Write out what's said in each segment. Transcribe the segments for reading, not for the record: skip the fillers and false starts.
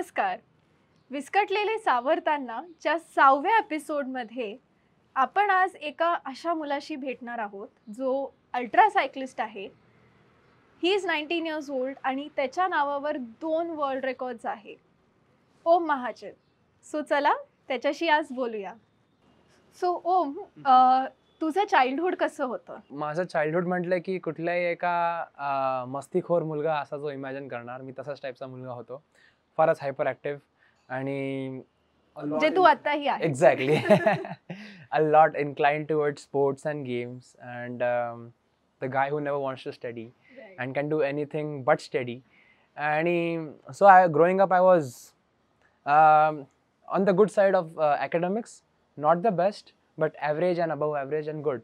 नमस्कार. विस्कटलेले सावरताना च्या 6व्या एपिसोडमध्ये आपण आज एका अशा मुलाशी भेटणार आहोत जो अल्ट्रा सायक्लिस्ट आहे. ही इज 19 इयर्स ओल्ड आणि त्याच्या नावावर 2 वर्ल्ड रेकॉर्ड्स आहे. ओम महाजन. सो चला त्याच्याशी आज बोलूया. सो ओम, तुझं चाइल्डहुड कसं होतं? माझं चाइल्डहुड म्हटलं की कुठल्याही एका मस्तीखोर मुलगा असा जो इमॅजिन करणार, मी तसाच टाईपचा मुलगा होतो. फारच हायपर ॲक्टिव्ह आणि जे तू आताही आहे. Exactly. A lot inclined towards sports and games and the guy who never wants to study and can do anything but study. आणि so growing up I was on the good side of academics, not the best but average and above average and good.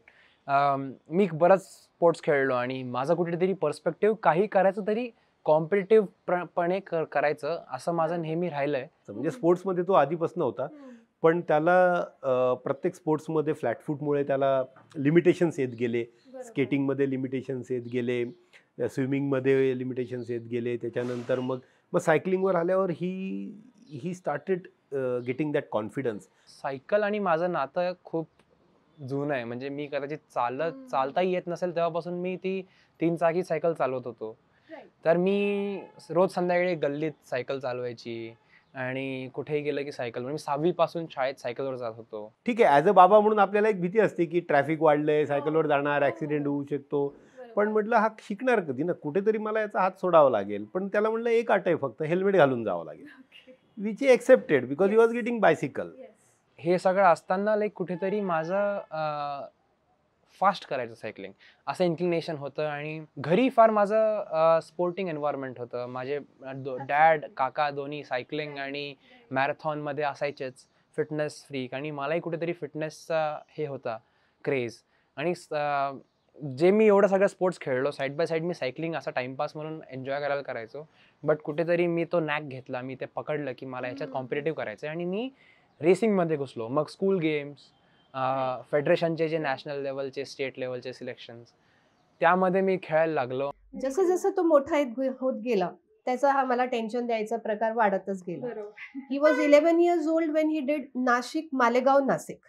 मी बरंच sports खेळलो आणि माझं कुठेतरी perspective काही करायचं तरी competitive पणे करायचं असं माझं नेहमी राहिलंय. म्हणजे स्पोर्ट्समध्ये तो आधीपासून होता, पण त्याला प्रत्येक स्पोर्ट्समध्ये फ्लॅट फूटमुळे त्याला लिमिटेशन्स येत गेले. स्केटिंगमध्ये लिमिटेशन्स येत गेले, स्विमिंगमध्ये लिमिटेशन्स येत गेले. त्याच्यानंतर मग सायकलिंगवर आल्यावर he started getting that confidence. Cycle आणि माझं नातं खूप जुनं आहे. म्हणजे मी कदाचित चालताही येत नसेल तेव्हापासून मी ती 3 चाकी सायकल चालवत होतो. तर मी रोज संध्याकाळी गल्लीत सायकल चालवायची आणि कुठेही गेलं की सायकल. म्हणजे 6वी पासून शाळेत सायकलवर जात होतो. ठीक आहे, ॲज अ बाबा म्हणून आपल्याला एक भीती असते की ट्रॅफिक वाढलंय, सायकलवर जाणार, ॲक्सिडेंट होऊ शकतो. पण म्हटलं हा शिकणार कधी ना, कुठेतरी मला याचा हात सोडावा लागेल. पण त्याला म्हटलं एक अट आहे, फक्त हेल्मेट घालून जावं लागेल. Which he accepted because he was getting bicycle. हे सगळं असताना लाईक कुठेतरी माझं फास्ट करायचं सायकलिंग असं इन्क्लिनेशन होतं. आणि घरी फार माझं स्पोर्टिंग एन्व्हायरमेंट होतं. माझे डॅड काका दोन्ही सायकलिंग आणि मॅरेथॉनमध्ये असायचेच, फिटनेस फ्रीक. आणि मलाही कुठेतरी फिटनेसचा हे होता क्रेज. आणि जे मी एवढं सगळं स्पोर्ट्स खेळलो, side by side me cycling असा टाइमपास म्हणून एन्जॉय करायला करायचो. बट कुठेतरी मी तो नॅक घेतला, मी ते पकडलं की मला याच्यात कॉम्पिटेटिव्ह करायचं आहे आणि मी रेसिंगमध्ये घुसलो. मग स्कूल गेम्स, फेडरेशनचे जे नॅशनल लेवलचे, स्टेट लेवलचे सिलेक्शन्स, त्यामध्ये मी खेळायला लागलो. जसं जसं तो मोठा होत गेला त्याचा हा मला टेन्शन द्यायचा प्रकार वाढतच गेला. He was 11 years old when he did Nashik Malegaon Nashik.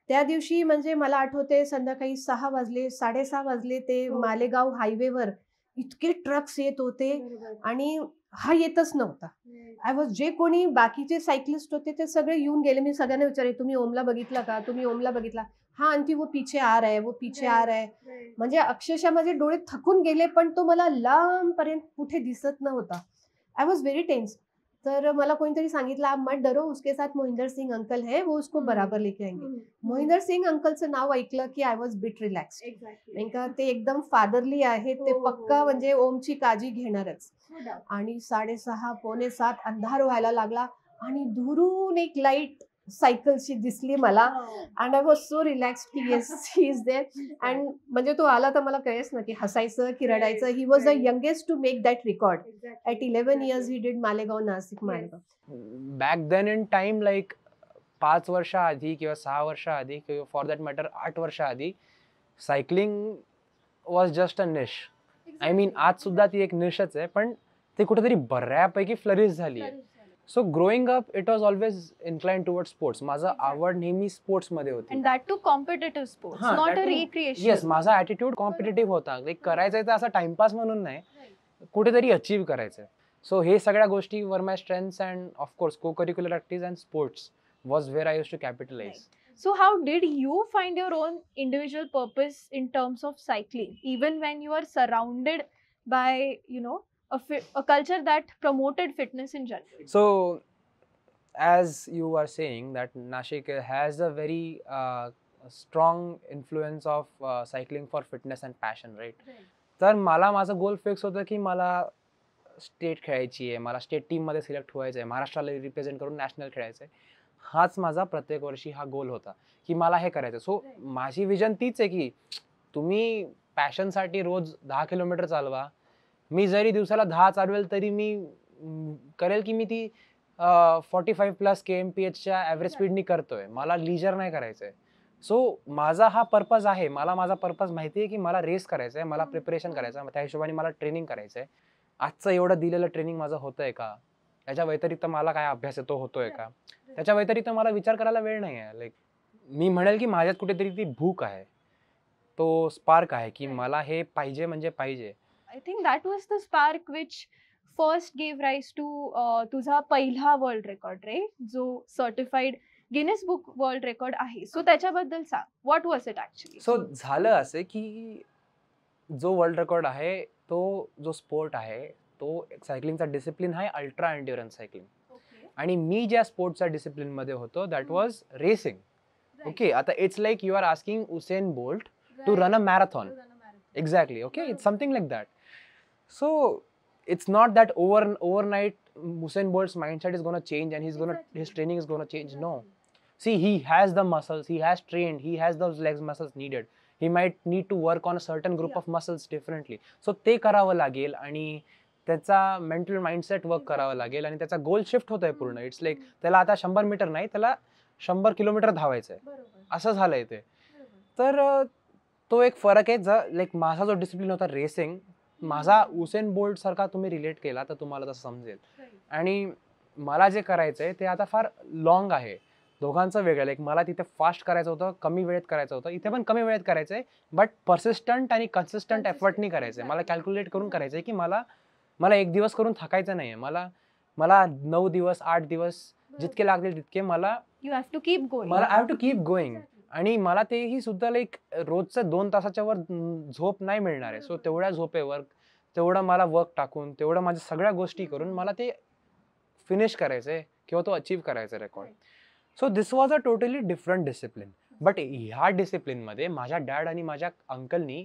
त्या दिवशी म्हणजे मला आठवते संध्याकाळी 6 वाजले, 6:30 वाजले. ते मालेगाव हायवेवर इतके ट्रक्स येत होते आणि हा येतच नव्हता. आय वॉज, जे कोणी बाकीचे सायकलिस्ट होते ते सगळे येऊन गेले. मी सगळ्यांना विचारले, तुम्ही ओमला बघितला का, तुम्ही ओमला बघितला? हा आणखी वो पीछे आ रहा है, वो पीछे आ रहा है. म्हणजे अक्षरशः माझे डोळे थकून गेले, पण तो मला लांबपर्यंत कुठे दिसत नव्हता. I was very tense. तर मला कोणीतरी सांगितलं, आप मत डरो, उसके साथ मोहिंदर सिंग अंकल है, वो उसको बराबर लेके आएंगे. मोहिंदर सिंग अंकलचं नाव ऐकलं की आय वॉज बिट रिलॅक्स्ड. नाही का, ते एकदम फादरली आहेत, ते पक्का म्हणजे ओमची काळजी घेणारच. आणि 6:30 पावणे 7 अंधार व्हायला लागला आणि दुरून एक लाईट सायकलची दिसली मला. And I was so relaxed की yes he is there. And म्हणजे तो आला तर मला कळेच ना की हसायचं की रडायचं. He was the youngest to make that record. At 11 years he did Malegaon Nashik Malegaon. Back then in time, like 5 वर्षाआधी किंवा 6 वर्षाआधी किंवा फॉर दॅट मॅटर 8 वर्षाआधी, cycling was just a niche. I mean आज सुद्धा ती एक निशच आहे, पण ते कुठेतरी बऱ्यापैकी फ्लरिश झाली आहे. So growing up it was always inclined toward sports. माझं आवड नेहमी स्पोर्ट्समध्ये होती. And that too competitive sports, not a recreation. Yes, माझा ॲटिट्यूड कॉम्पिटेटिव्ह होता. एक करायचंय तर असं टाइमपास म्हणून नाही, कुठेतरी अचीव्ह करायचंय. सो हे सगळ्या गोष्टी वर my strengths and of course co curricular activities and sports was where I used to capitalize. So how did you find your own individual purpose in terms of cycling, even when you are surrounded by, a culture that promoted fitness in general? So, as you were saying that Nashik has a very strong influence of cycling for fitness and passion, right? तर मला माझं गोल fix होतं की मला state खेळायची आहे, मला state टीममध्ये सिलेक्ट व्हायचं आहे, महाराष्ट्राला रिप्रेझेंट करून नॅशनल खेळायचं आहे. हाच माझा प्रत्येक वर्षी हा गोल होता की मला हे करायचं. सो माझी विजन तीच आहे की तुम्ही पॅशनसाठी रोज 10 किलोमीटर चालवा. मी जरी दिवसाला 10 चालवेल तरी मी करेल की मी ती 45+ kmph ॲव्हरेज स्पीडनी करतोय. मला लिजर नाही करायचं आहे. सो माझा हा पर्पज आहे. मला माझा पर्पज माहिती आहे की मला रेस करायचं आहे, मला प्रिपरेशन करायचं आहे, त्या हिशोबाने मला ट्रेनिंग करायचं आहे. आजचं एवढं दिलेलं ट्रेनिंग माझं होतंय का, त्याच्या व्यतिरिक्त मला काय अभ्यास आहे तो होतोय का, त्याच्या व्यतिरिक्त मला विचार करायला वेळ नाही आहे. लाईक मी म्हणेल की माझ्यात कुठेतरी ती भूक आहे, तो स्पार्क आहे की मला हे पाहिजे म्हणजे पाहिजे. I think that was the spark which first give rise to तुझा पहिला वर्ल्ड रेकॉर्ड रे, जो certified Guinness book world record आहे. सो त्याच्याबद्दल सांग, what was it actually? So झालं असं की जो वर्ल्ड रेकॉर्ड आहे तो जो स्पोर्ट आहे तो सायकलिंगचा डिसिप्लिन आहे अल्ट्रा एंड्युरन्स सायकलिंग. आणि मी ज्या स्पोर्ट्सच्या डिसिप्लिन मध्ये होतो दॅट वॉज रेसिंग. ओके, आता it's like you are asking Usain Bolt to run a marathon. Exactly. Okay, it's something like that. So it's not that overnight Usain Bolt's mindset is going to change and his training is going to change. No. See, he has the muscles, he has trained, he has those legs muscles needed. He might need to work on a certain group of muscles differently. So ते करावं लागेल आणि त्याचा mental mindset work करावं लागेल आणि त्याचा गोल shift होतोय पूर्ण. इट्स लाईक त्याला आता 100 मीटर नाही, त्याला 100 किलोमीटर धावायचंय, असं झालंय ते. तर तो एक फरक आहे. लाईक माझा जो डिसिप्लिन होता रेसिंग, माझा उसेन बोल्ट सारखा तुम्ही रिलेट केला तर तुम्हाला तसं समजेल. आणि मला जे करायचंय ते आता फार लॉंग आहे, दोघांचं वेगळं. लाईक मला तिथे फास्ट करायचं होतं, कमी वेळेत करायचं होतं, इथे पण कमी वेळेत करायचंय, बट पर्सिस्टंट आणि कन्सिस्टंट एफर्टनी करायचंय. मला कॅल्क्युलेट करून करायचंय की मला एक दिवस करून थकायचं नाहीये. मला 9 दिवस 8 दिवस जितके लागतील तितके मला you have to keep going. I have to keep going. आणि मला तेही सुद्धा लाईक रोजचं 2 तासाच्या वर झोप नाही मिळणार आहे. सो तेवढ्या झोपेवर तेवढं मला वर्क टाकून तेवढं माझ्या सगळ्या गोष्टी करून मला ते फिनिश करायचंय किंवा तो अचीव्ह करायचा record. So this was a totally different discipline. But ह्या डिसिप्लिनमध्ये माझ्या डॅड आणि माझ्या अंकलनी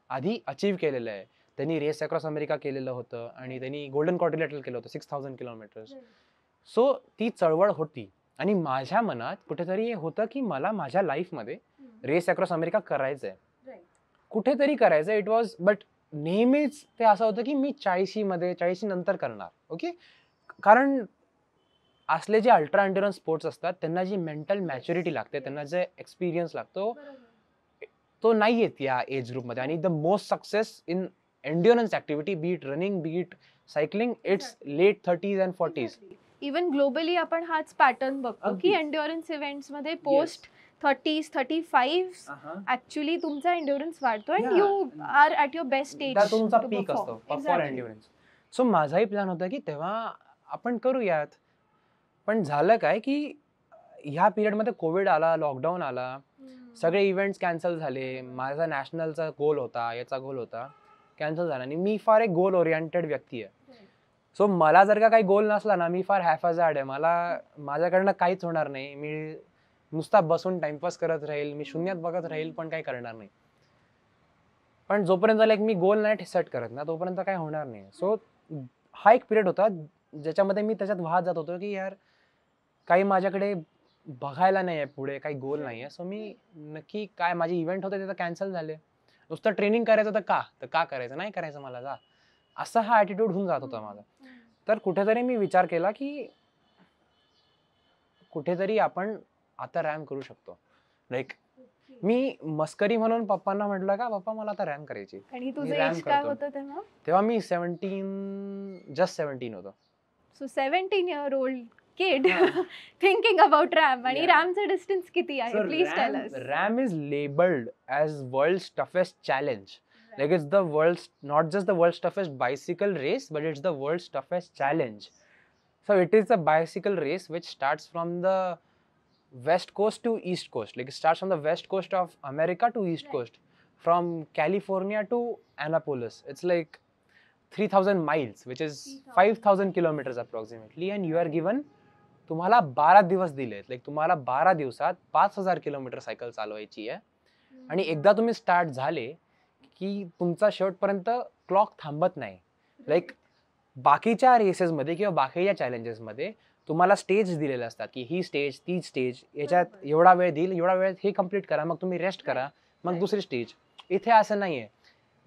आधी अचीव्ह केलेलं आहे. त्यांनी रेस अक्रॉस अमेरिका केलेलं होतं आणि त्यांनी गोल्डन क्वाड्रिलॅटरल केलं होतं 6000 किलोमीटर्स. सो ती चळवळ होती आणि माझ्या मनात कुठेतरी हे होतं की मला माझ्या लाईफमध्ये रेस अक्रॉस अमेरिका करायचंय, कुठेतरी करायचं. इट वॉज बट नेहमीच ते असं होतं की मी 40 नंतर करणार. ओके, कारण असले जे अल्ट्रा एंड्युरन्स स्पोर्ट्स असतात त्यांना जी मेंटल मॅच्युरिटी लागते, त्यांना जे एक्सपिरियन्स लागतो तो नाही येत या एज ग्रुपमध्ये. आणि the most success in endurance activity, be it running, be it cycling, it's late 30s and 40s. Even globally आपण हाच पॅटर्न बघतो की एंड्युरन्स इव्हेंट्स मध्ये पोस्ट 30s 35 ऍक्च्युली तुमचा एंड्युरन्स वाढतो and you are at your best stage. तुमचा peak असतो for endurance. So माझाही प्लॅन होता की तेव्हा आपण करूयात. पण झालं काय की ह्या पिरियडमध्ये कोविड आला, लॉकडाऊन आला, सगळे इव्हेंट्स कॅन्सल झाले. माझा नॅशनलचा गोल होता, याचा गोल होता, कॅन्सल झाला. आणि मी फार एक गोल ओरिएंटेड व्यक्ती आहे. सो मला जर का काही गोल नसला ना, मी फार हॅफाजार्ड आहे. माझ्याकडनं काहीच होणार नाही. मी नुसता बसून टाइमपास करत राहील, मी शून्यात बघत राहील, पण काही करणार नाही. पण जोपर्यंत लाईक मी गोल नाही सेट करत ना तोपर्यंत काय होणार नाही. सो हा एक पिरियड होता ज्याच्यामध्ये मी त्याच्यात वाहत जात होतो की यार काही माझ्याकडे बघायला नाही आहे, पुढे काही गोल नाही आहे. सो मी नक्की काय, माझे इव्हेंट होते ते तर कॅन्सल झाले. नुसतं ट्रेनिंग करायचं तर का करायचं, नाही करायचं मला जा, असा हा ॲटिट्यूड होऊन जात होता माझा. तर कुठेतरी मी विचार केला की कुठेतरी आपण आता रॅम करू शकतो. लाईक मी मस्करी म्हणून पप्पांना म्हटलं का पप्पा मला आता रॅम करायची. आणि तुझं एज काय होतं तेव्हा? तेव्हा मी 17 होतो. So 17 year old kid thinking about RAM. आणि रॅमचं डिस्टन्स किती आहे? Please tell us. RAAM is labelled as world's toughest challenge. Like it's the world's, not just the world's toughest bicycle race, but it's the world's toughest challenge. So it is a bicycle race which starts from the west coast to east coast. Like it starts from the west coast of America to east coast, from California to Annapolis. It's like 3000 miles, which is 5000 kilometers approximately, and you are given, तुम्हाला 12 दिवस दिलेत. Like तुम्हाला 12 दिवसात 5000 kilometre cycle चालवायची आहे. आणि एकदा तुम्ही स्टार्ट झाले की तुमचा शेवटपर्यंत क्लॉक थांबत नाही. लाईक बाकीच्या रेसेसमध्ये किंवा बाकीच्या चॅलेंजेसमध्ये तुम्हाला स्टेज दिलेले असतात की ही स्टेज, ती स्टेज, याच्यात एवढा वेळ देईल, एवढा वेळ हे कम्प्लीट करा, मग तुम्ही रेस्ट करा, मग दुसरी स्टेज. इथे असं नाही आहे.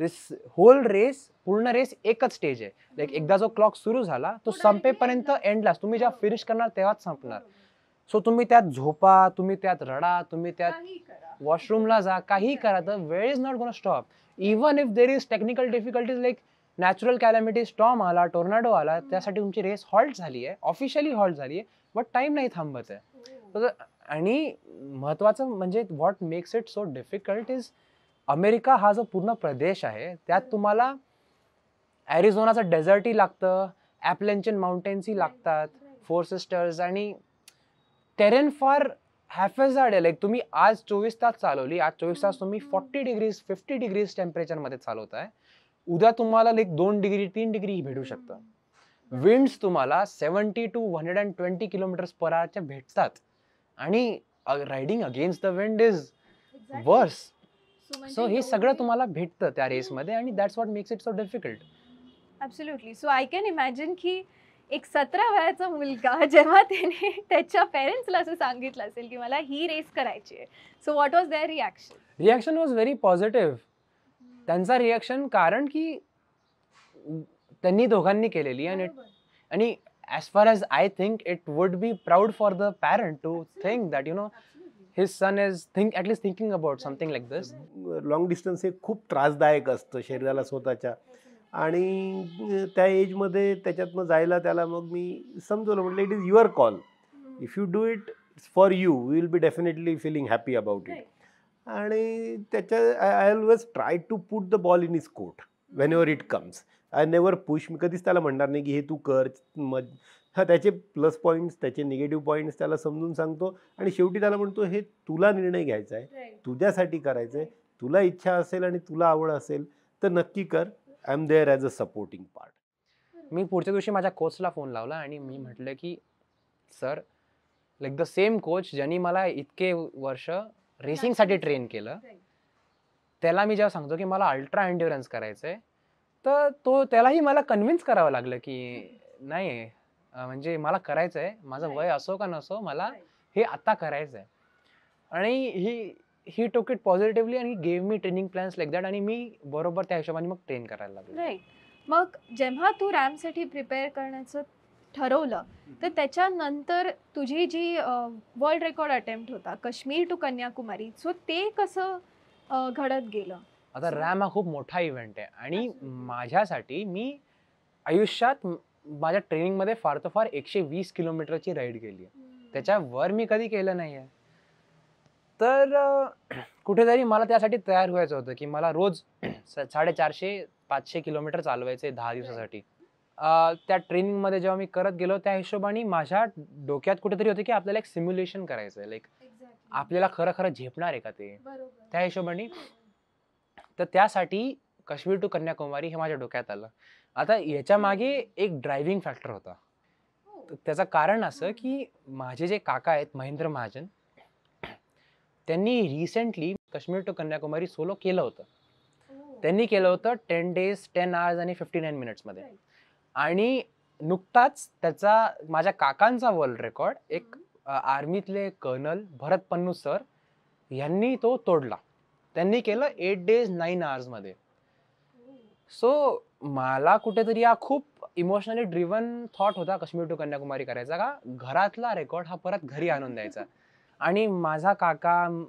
दिस होल रेस, पूर्ण रेस एकच स्टेज आहे. लाईक एकदा जो क्लॉक सुरू झाला तो संपेपर्यंत एंडलाच, तुम्ही जेव्हा फिनिश करणार तेव्हाच संपणार. सो तुम्ही त्यात झोपा, तुम्ही त्यात रडा, तुम्ही त्यात वॉशरूमला जा, काही करा, तर वेळ is not gonna stop. Even if there is technical difficulties, like natural calamity storm आला, टोर्नाडो आला, त्यासाठी तुमची रेस हॉल्ट झाली आहे, ऑफिशियली हॉल्ट झाली आहे, बट टाइम नाही थांबत आहे. आणि महत्वाचं म्हणजे what makes it so difficult is America हा जो पूर्ण प्रदेश आहे त्यात तुम्हाला ॲरिझोनाचं डेझर्टही लागतं, ॲपलेंचियन माउंटेन्सही लागतात, फोर सिस्टर्स, आणि टेरेन फार हॅफेझार्ड आहे. लाईक तुम्ही आज 24 तास चालवली, आज 24 तास तुम्ही 40 डिग्रीज 50 डिग्रीज टेम्परेचरमध्ये चालवताय, उद्या तुम्हाला लाईक 2 डिग्री 3 डिग्री भेटू शकतं. विंड्स तुम्हाला 70 to 120 किलोमीटर्स पर आवरच्या भेटतात, आणि riding against the wind is वर्स. सो हे सगळं तुम्हाला भेटतं त्या रेसमध्ये, आणि that's what makes it so difficult. Absolutely. So I can imagine की एक 17 वयाचा मुलगा जेव्हा त्याने त्याच्या पेरेंट्सला असं सांगितलं असेल की मला ही रेस करायची आहे, so what was their reaction? Reaction was very positive. त्यांचा रिॲक्शन, कारण की त्यांनी दोघांनी केलेली, आणि as far as I think it would be proud for the parent to think that his son is at least thinking about something like this. Long distance हे खूप त्रासदायक असतं शरीराला स्वतःच्या, आणि त्या एजमध्ये त्याच्यातनं जायला त्याला मग मी समजवलं, म्हटलं it is your call, if you do it for you will be definitely feeling happy about it. आणि त्याच्या I always try to put the ball in his court whenever it comes. I never push. मी कधीच त्याला म्हणणार नाही की हे तू कर. त्याचे प्लस पॉईंट्स, त्याचे निगेटिव्ह पॉईंट्स त्याला समजून सांगतो, आणि शेवटी त्याला म्हणतो हे तुला निर्णय घ्यायचा आहे, तुझ्यासाठी करायचं आहे, तुला इच्छा असेल आणि तुला आवड असेल तर नक्की कर. I am there as a supporting part. मी पुढच्या दिवशी माझ्या कोचला फोन लावला आणि मी म्हटलं की sir, like the same coach ज्यांनी मला इतके वर्ष रेसिंगसाठी ट्रेन केलं, त्याला मी जेव्हा सांगतो की मला अल्ट्रा एन्ड्युरन्स करायचं आहे, तर त्यालाही मला कन्व्हिन्स करावं लागलं की नाही, म्हणजे मला करायचं आहे, माझं वय असो का नसो, मला हे आता करायचं आहे. आणि ही टोक इट पॉझिटिव्हली आणि gave me training plans like that, आणि मी बरोबर त्या हिशोबाने मग ट्रेन करायला लागलो. राईट. मग जेव्हा तू रॅमसाठी प्रिपेअर करण्याचं ठरवलं, तर त्याच्यानंतर तुझी जी वर्ल्ड रेकॉर्ड अटेम्प्ट होता काश्मीर टू कन्याकुमारी, सो ते कसं घडत गेलं? आता रॅम हा खूप मोठा इव्हेंट आहे, आणि माझ्यासाठी मी आयुष्यात माझ्या ट्रेनिंगमध्ये फार तर फार 120 किलोमीटरची राईड केली आहे. त्याच्यावर मी कधी केलं नाही आहे. तर कुठेतरी मला त्यासाठी तयार व्हायचं होतं की मला रोज 450-500 किलोमीटर चालवायचे 10 दिवसासाठी. त्या ट्रेनिंगमध्ये जेव्हा मी करत गेलो त्या हिशोबाने माझ्या डोक्यात कुठेतरी होतं की आपल्याला एक सिम्युलेशन करायचं आहे, लाईक आपल्याला खरं खरं झेपणार आहे का ते, त्या हिशोबाने. तर त्यासाठी काश्मीर टू कन्याकुमारी हे माझ्या डोक्यात आलं. आता याच्या मागे एक ड्रायव्हिंग फॅक्टर होता. त्याचं कारण असं की माझे जे काका आहेत महेंद्र महाजन, त्यांनी recently Kashmir to Kanyakumari solo केलं होतं. त्यांनी केलं होतं 10 days 10 hours आणि 59 minutesमध्ये. आणि नुकताच त्याचा माझ्या काकांचा वर्ल्ड रेकॉर्ड एक आर्मीतले कर्नल भरत पन्नू सर यांनी तो तोडला. त्यांनी केलं 8 days 9 hours मध्ये. सो मला कुठेतरी हा खूप इमोशनली ड्रिव्हन थॉट होता काश्मीर टू कन्याकुमारी करायचा, का घरातला रेकॉर्ड हा परत घरी आणून द्यायचा. आणि माझा काका,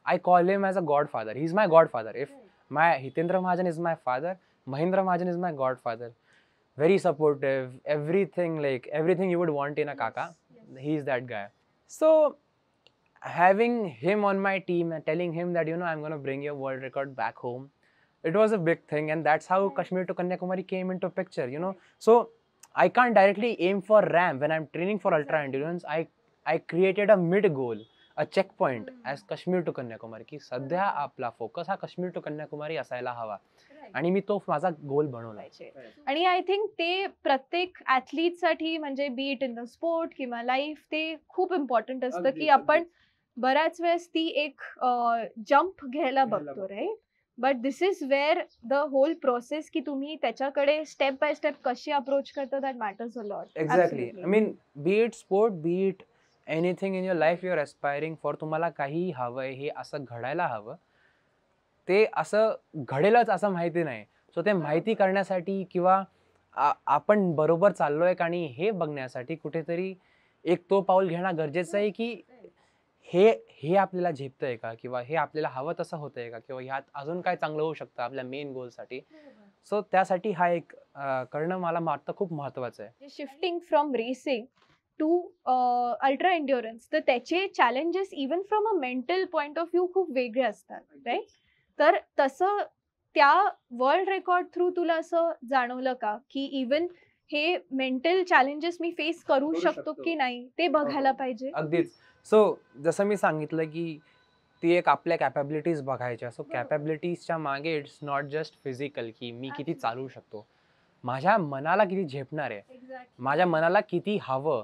I call him as a godfather. He is my godfather. If my Hitendra Mahajan is my father, Mahindra Mahajan is my godfather. Very supportive, everything you would want in a kaka. He is that guy. So having him on my team and telling him that I'm going to bring your world record back home, it was a big thing, and that's how Kashmir to Kanyakumari came into picture. So I can't directly aim for RAM when I'm training for ultra endurance. I created a mid goal, a checkpoint as Kashmir to Kanyakumari, की सध्या आपला focus हा Kashmir to Kanyakumari असायला हवा, आणि मी तो माझा गोल बनवला. आणि आय थिंक ते प्रत्येक ऍथलीट साठी, म्हणजे बी इट इन द स्पोर्ट किंवा लाईफ, ते खूप इम्पॉर्टंट असतं की आपण बऱ्याच वेळेस ती एक जम्प घ्यायला बघतो, right? But this is where the whole process, की तुम्ही त्याच्याकडे स्टेप बाय स्टेप कशी अप्रोच करता, that matters a lot. Exactly. I mean be it sport, be it anything in your life you are aspiring for, तुम्हाला काही हवंय, हे असं घडायला हवं, ते असं घडेलच असं माहिती नाही. सो ते माहिती करण्यासाठी किंवा आपण बरोबर चाललोय का नाही हे बघण्यासाठी कुठेतरी एक तो पाऊल घेणं गरजेचं आहे की हे आपल्याला झेपतंय का, किंवा हे आपल्याला हवं तसं होतंय का, किंवा ह्यात अजून काय चांगलं होऊ शकतं आपल्या मेन गोलसाठी. सो त्यासाठी हा एक करणं मला वाटतं खूप महत्त्वाचं आहे. Shifting from racing to ultra endurance, तर त्याचे challenges even from a mental point of view खूप वेगळे असतात, राईट? तर तसं त्या वर्ल्ड रेकॉर्ड थ्रू तुला असं जाणवलं का की इवन हे मेंटल चॅलेंजेस मी फेस करू शकतो की नाही ते बघायला पाहिजे? अगदीच. सो जसं मी सांगितलं की ती एक आपल्या कॅपॅबिलिटीज बघायच्या. सो कॅपॅबिलिटीजच्या मागे इट्स नॉट जस्ट फिजिकल की मी किती चालू शकतो, माझ्या मनाला किती झेपणार आहे, माझ्या मनाला किती हवं.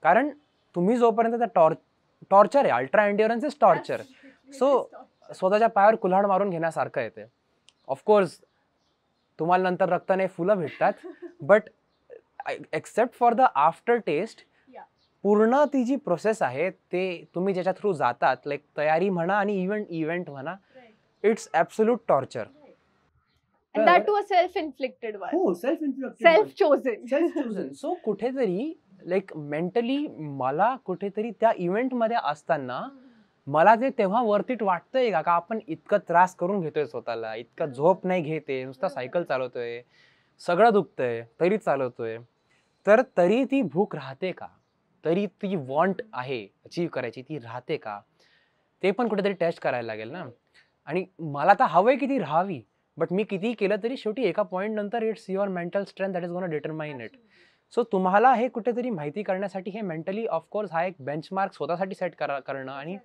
कारण तुम्ही जोपर्यंत टॉर्चर आहे, ultra endurance is torture. So स्वतःच्या पायावर कुल्हाड मारून घेण्यासारखं आहे ते. ऑफकोर्स तुम्हाला नंतर रक्ताने फुलं भेटतात, but except for the after taste पूर्ण ती जी प्रोसेस आहे ते तुम्ही ज्याच्या थ्रू जातात, लाईक तयारी म्हणा आणि इव्हेंट म्हणा, it's absolute torture. And that too a self-inflicted one. हो, self-inflicted. Self-chosen. सो कुठेतरी लाईक मेंटली मला कुठेतरी त्या इव्हेंटमध्ये असताना मला ते तेव्हा वर्थ इट वाटतंय का आपण इतकं त्रास करून घेतोय स्वतःला, इतकं झोप नाही घेते, नुसता सायकल चालवतोय, सगळं दुखतंय तरी चालवतोय, तर तरी ती भूक राहते का, तरी ती वॉन्ट आहे अचीव्ह करायची ती राहते का, ते पण कुठेतरी टेस्ट करायला लागेल ना. आणि मला तर हवंय की ती राहावी, बट मी किती केलं तरी शेवटी एका पॉईंट नंतर it's your mental strength that is gonna determine it. So तुम्हाला हे कुठेतरी माहिती करण्यासाठी हे मेंटली ऑफकोर्स हा एक बेंचमार्क स्वतःसाठी सेट करणं. आणि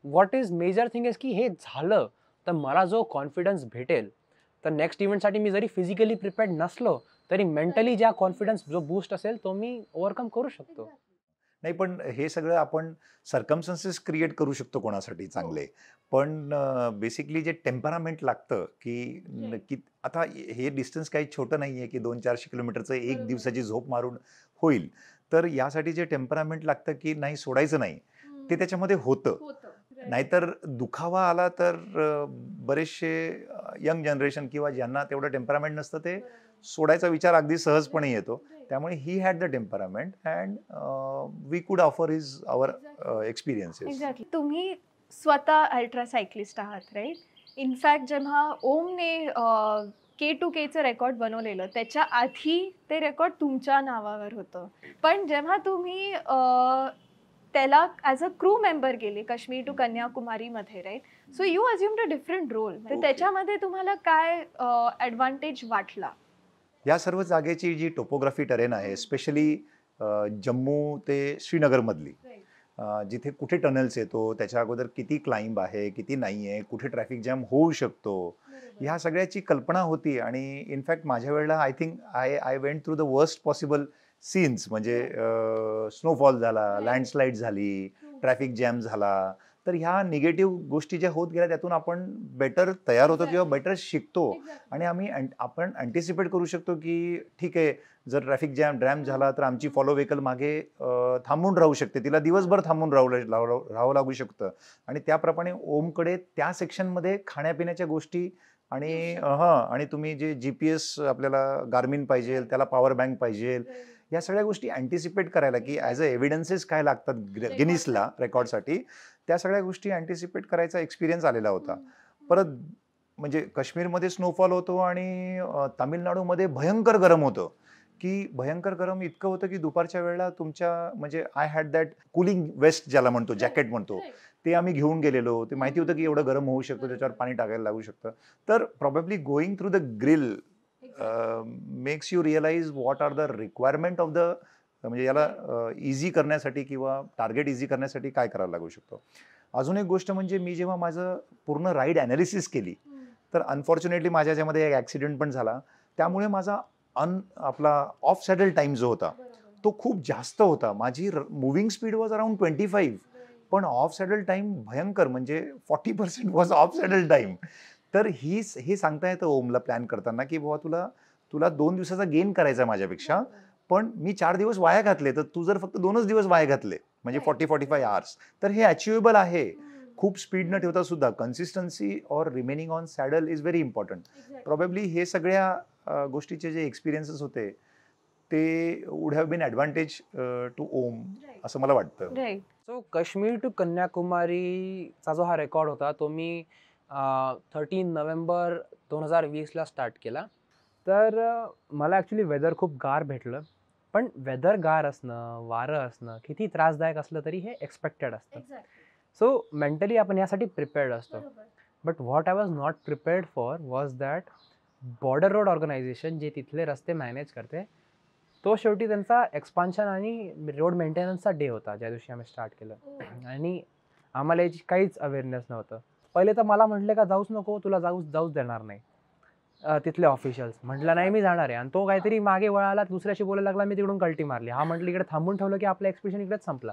what is major thing is की हे झालं तर मला जो कॉन्फिडन्स भेटेल, तर नेक्स्ट इव्हेंटसाठी मी जरी फिजिकली प्रिपेअर्ड नसलो तरी मेंटली ज्या कॉन्फिडन्स जो बूस्ट असेल तो मी ओव्हरकम करू शकतो. नाही, पण हे सगळं आपण सर्कमस्टन्सेस क्रिएट करू शकतो कोणासाठी चांगले, पण बेसिकली जे टेम्परामेंट लागतं की आता हे डिस्टन्स काही छोटं नाही आहे की 200-400 किलोमीटरचं एक दिवसाची झोप मारून होईल. तर यासाठी जे टेम्परामेंट लागतं की नाही सोडायचं नाही, ते त्याच्यामध्ये होतं. नाहीतर दुखावा आला तर बरेचसे यंग जनरेशन किंवा ज्यांना तेवढं टेम्परामेंट नसतं ते सोडायचा विचार अगदी सहजपणे येतो. त्यामुळे he had the temperament and we could offer his our experiences. Exactly. तुम्ही स्वतः अल्ट्रा सायक्लिस्ट आहात, राईट? इनफॅक्ट जेव्हा ओमने K2Kचं रेकॉर्ड बनवलेलं त्याच्या आधी ते रेकॉर्ड तुमच्या नावावर होतं, पण जेव्हा तुम्ही त्याला ॲज अ क्रू मेंबर गेले काश्मीर टू कन्याकुमारी मध्ये, right? So you assumed a different role. तर त्याच्यामध्ये तुम्हाला काय ॲडव्हान्टेज वाटला? या सर्व जागेची जी टोपोग्राफी टेरेन आहे, स्पेशली जम्मू ते श्रीनगरमधली, जिथे कुठे टनल्स येतो, त्याच्या अगोदर किती क्लाइंब आहे, किती नाही आहे, कुठे ट्रॅफिक जॅम होऊ शकतो, ह्या सगळ्याची कल्पना होती. आणि इनफॅक्ट माझ्या वेळेला I think I went through the worst possible scenes. म्हणजे स्नोफॉल झाला, लँडस्लाईड झाली, ट्रॅफिक जॅम झाला. तर ह्या निगेटिव्ह गोष्टी ज्या होत गेल्या त्यातून आपण बेटर तयार होतो किंवा बेटर शिकतो. आणि आपण अँटिसिपेट करू शकतो की ठीक आहे, जर ट्रॅफिक जॅम झाला तर आमची फॉलो व्हेकल मागे थांबून राहू शकते, तिला दिवसभर थांबून राहावं लागू शकतं. आणि त्याप्रमाणे ओमकडे त्या सेक्शनमध्ये खाण्यापिण्याच्या गोष्टी आणि तुम्ही जे GPS आपल्याला गार्मिन पाहिजे, त्याला पॉवर बँक पाहिजे, या सगळ्या गोष्टी अँटिसिपेट करायला की ॲज अ एव्हिडन्सेस काय लागतात गिनीसला रेकॉर्डसाठी, त्या सगळ्या गोष्टी अँटिसिपेट करायचा एक्सपिरियन्स आलेला होता. परत म्हणजे काश्मीरमध्ये स्नोफॉल होतो आणि तामिळनाडूमध्ये भयंकर गरम होतं, की भयंकर गरम इतकं होतं की दुपारच्या वेळेला तुमच्या म्हणजे I had that cooling vest ज्याला म्हणतो, जॅकेट म्हणतो, ते आम्ही घेऊन गेलेलो. ते माहिती होतं की एवढं गरम होऊ शकतं, त्याच्यावर पाणी टाकायला लागू शकतं. तर probably going through the grill makes you realise what are the requirement of the, म्हणजे याला इझी करण्यासाठी किंवा टार्गेट इझी करण्यासाठी काय करायला लागू शकतो. अजून एक गोष्ट म्हणजे मी जेव्हा माझं पूर्ण राईड ॲनालिसिस केली तर अनफॉर्च्युनेटली माझ्या याच्यामध्ये एक ॲक्सिडेंट पण झाला. त्यामुळे माझा आपला ऑफ सॅडल टाईम जो होता तो खूप जास्त होता. माझी मुव्हिंग स्पीड वॉज अराउंड 25, पण ऑफ सॅडल टाईम भयंकर, म्हणजे 40% वॉज ऑफ सॅडल टाईम. तर हे सांगता येतं ओमला प्लॅन करताना की बाबा तुला 2 दिवसाचा गेन करायचा आहे माझ्यापेक्षा, पण मी 4 दिवस वाया घातले, तर तू जर फक्त 2च दिवस वाया घातले म्हणजे 40-45 आवर्स, तर हे अचिव्हेबल आहे. खूप स्पीड न ठेवता सुद्धा consistency or remaining on saddle is very important. Probably हे सगळ्या गोष्टीचे जे एक्सपिरियन्सेस होते ते would have been advantage to Om, असं मला वाटतं. सो काश्मीर टू कन्याकुमारीचा जो हा रेकॉर्ड होता तो मी 13 नोव्हेंबर 2020 स्टार्ट केला. तर मला ॲक्च्युली वेदर खूप गार भेटलं, पण वेदर गार असणं, वारं असणं किती त्रासदायक असलं तरी हे एक्सपेक्टेड असतं. सो मेंटली आपण यासाठी प्रिपेअर्ड असतो. But what I was not prepared for was that border road organisation जे तिथले रस्ते मॅनेज करते, तो शेवटी त्यांचा एक्सपान्शन आणि रोड मेंटेनन्सचा डे होता ज्या दिवशी आम्ही स्टार्ट केलं. आणि आम्हाला याची काहीच अवेअरनेस नव्हतं. पहिले तर मला म्हटले का जाऊच नको, तुला जाऊच देणार नाही तिथले ऑफिशियल्स. म्हटलं नाही मी जाणार आहे. आणि तो काहीतरी मागे वळाला, दुसऱ्याशी बोलायला लागला, मी तिकडून कल्टी मारली. हा म्हटलं इकडे थांबून ठेवलं की आपला एक्सपिडिशन इकडेच संपला.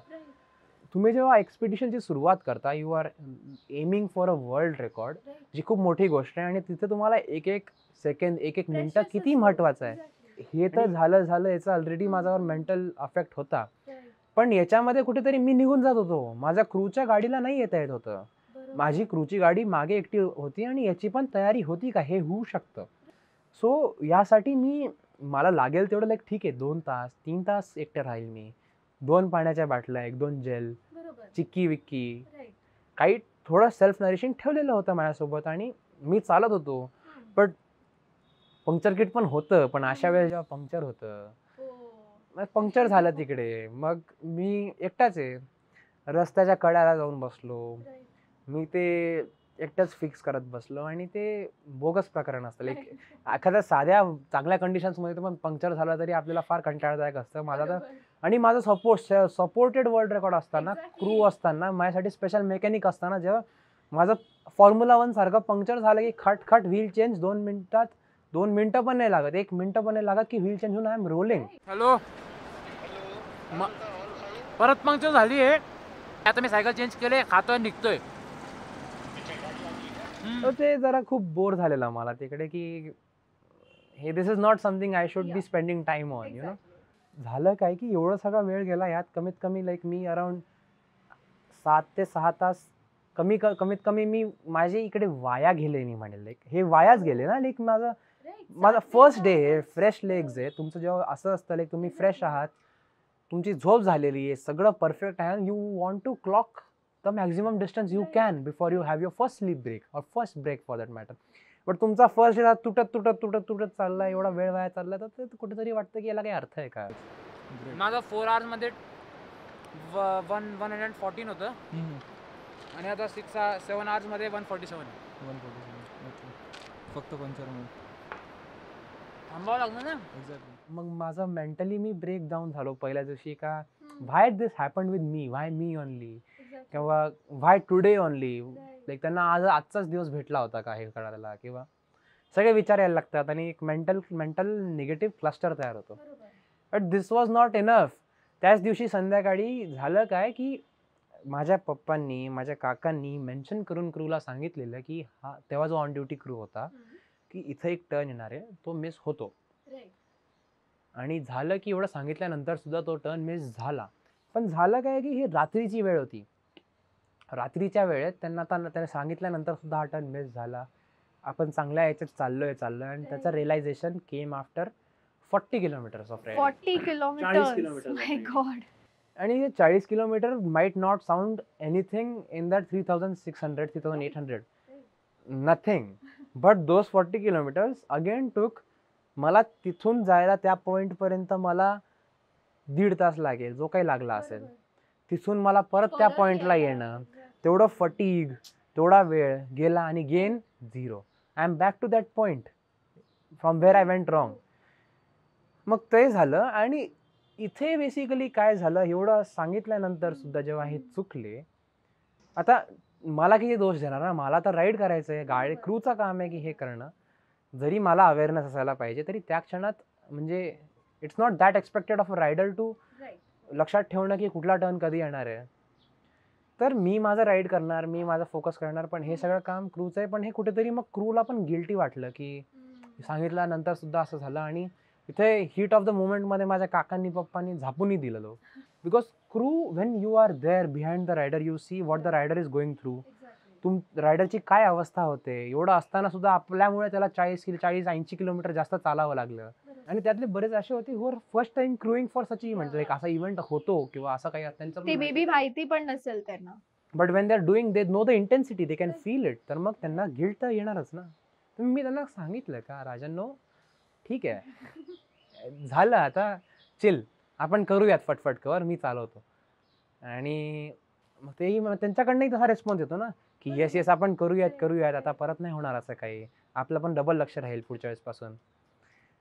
तुम्ही जेव्हा एक्सपिडिशनची सुरुवात करता, you are aiming for a world record, जी खूप मोठी गोष्ट आहे. आणि तिथे तुम्हाला एक एक सेकंड, एक एक मिनिटं किती महत्त्वाचं आहे. हे तर झालं याचा ऑलरेडी माझ्यावर मेंटल अफेक्ट होता. पण याच्यामध्ये कुठेतरी मी निघून जात होतो. माझ्या क्रूच्या गाडीला नाही येता येत होतं. माझी क्रूची गाडी मागे एकटी होती आणि याची पण तयारी होती का हे होऊ शकतं. सो यासाठी मला लागेल तेवढं लाईक ठीक आहे 2 तास 3 तास एकटं राहील मी. 2 पाण्याच्या बाटल्या, 1-2 जेल, चिक्की विक्की, काही थोडं सेल्फ नरिशिंग ठेवलेलं होतं माझ्यासोबत. आणि मी चालत होतो. बट पंक्चर किट पण होतं. पण अशा वेळेस जेव्हा पंक्चर होतं, मग पंक्चर झालं तिकडे, मग मी एकटाच आहे. रस्त्याच्या कड्याला जाऊन बसलो. मी ते एकटाच फिक्स करत बसलो. आणि ते बोगस प्रकरण असतं. लाईक एखाद्या साध्या चांगल्या कंडिशन्समध्ये पण पंक्चर झालं तरी आपल्याला फार कंटाळदायक असतं. माझा तर आणि माझं सपोर्टेड वर्ल्ड रेकॉर्ड असताना, क्रू असताना, माझ्यासाठी स्पेशल मेकॅनिक असताना, जेव्हा माझं फॉर्म्युला 1 सारखं पंक्चर झालं की खट व्हील चेंज 2 मिनिटात, 2 मिनिटं पण नाही लागत, 1 मिनिटं पण नाही लागत की व्हील चेंज होऊन आय एम रोलिंग. हॅलो, परत पंक्चर झाली आहे. आता मी सायकल चेंज केले, खातोय, निघतोय. तर ते जरा खूप बोर झालेलं मला तिकडे की हे this is not something I should be spending time on, you know. झालं काय की एवढा सगळा वेळ गेला यात. कमीत कमी लाईक मी अराउंड 7 ते 6 तास कमीत कमी मी माझे इकडे वाया गेले. मी म्हणेल लाईक हे वायाच गेले ना. लाईक माझा फर्स्ट डे आहे, फ्रेश लेग्स आहे. तुमचं जेव्हा असं असतं लाईक तुम्ही फ्रेश आहात, तुमची झोप झालेली आहे, सगळं परफेक्ट आहे, you want to clock the maximum distance you can before you have your first sleep break or first break for that matter. But तुमचा फर्स्ट डे तुटत चालला, एवढा वेळ वाया चालला, तर कुठेतरी वाटतं की याला काही अर्थ आहे का. माझं 4 hours मध्ये 114 होतं. आणि आता 7 hours मध्ये 147. फक्त पंक्चरमध्ये थांबावं लागणार ना. एक्झॅक्टली. मग माझं मेंटली मी ब्रेक डाऊन झालो पहिल्या दिवशी का why this happened with me, why me only, किंवा व्हाय टुडे ओनली. लाईक त्यांना आजचाच दिवस भेटला होता का हे कळायला, किंवा सगळे विचार यायला लागतात आणि एक मेंटल निगेटिव्ह क्लस्टर तयार होतो. But this was not enough. त्याच दिवशी संध्याकाळी झालं काय की माझ्या पप्पांनी, माझ्या काकांनी मेन्शन करून क्रूला सांगितलेलं की हा तेव्हा जो ऑन ड्युटी क्रू होता की इथं एक टर्न येणार आहे, तो मिस होतो. आणि झालं की एवढं सांगितल्यानंतर सुद्धा तो टर्न मिस झाला. पण झालं काय की ही रात्रीची वेळ होती. रात्रीच्या वेळेत त्याने सांगितल्यानंतर सुद्धा हा टर्न मिस झाला. आपण चांगल्या याच्यात चाललोय आणि त्याचं realisation came after 40 kilometres of ride. 40 kilometres, my god. आणि हे 40 kilometre might not sound anything in that 3600 3800, nothing. But those 40 kilometres again took. मला तिथून जायला त्या पॉईंटपर्यंत मला 1.5 तास लागेल, जो काही लागला असेल. तिथून मला परत त्या पॉईंटला येणं, तेवढं फटीग, तेवढा वेळ गेला आणि gain 0. I am back to that point from where I went wrong. मग ते झालं. आणि इथे बेसिकली काय झालं, एवढं सांगितल्यानंतर सुद्धा जेव्हा हे चुकले, आता मला किती दोष देणार ना. मला तर राईड करायचं आहे, गाडी क्रूचं काम आहे की हे करणं. जरी मला अवेअरनेस असायला पाहिजे तरी त्या क्षणात म्हणजे it's not that expected of a rider to लक्षात ठेवणं की कुठला टर्न कधी येणार आहे. तर मी माझं राईड करणार, मी माझा फोकस करणार, पण हे सगळं काम क्रूचं आहे. पण हे कुठेतरी मग क्रूला पण गिल्टी वाटलं की सांगितल्यानंतर सुद्धा असं झालं. आणि इथे हीट ऑफ द मोमेंटमध्ये माझ्या काकांनी पप्पांनी झापूनही दिलेलो. Because crew when you are there behind the rider, you see what the rider is going through. रायडरची काय अवस्था होते. एवढं असताना सुद्धा आपल्यामुळे त्याला 40-80 किलोमीटर जास्त चालावं लागलं. आणि त्यातले बरेच असे होते who are first time crewing for such event. Like असा इव्हेंट होतो किंवा असं काही त्यांचं ते बेबी माहिती पण नसेल त्यांना. But when they are doing, they know the intensity, they can feel it. तर मग त्यांना गिल्ट तर येणारच ना. तर मी त्यांना सांगितलं का राजांनो, ठीक आहे झालं आता चिल, आपण करूयात फटफट कवर, मी चालवतो. आणि मग तेही त्यांच्याकडनंही तसा रिस्पॉन्स येतो ना की येस येस आपण करूयात आता परत नाही होणार असं काही, आपलं पण डबल लक्ष राहील पुढच्या वेळेसपासून.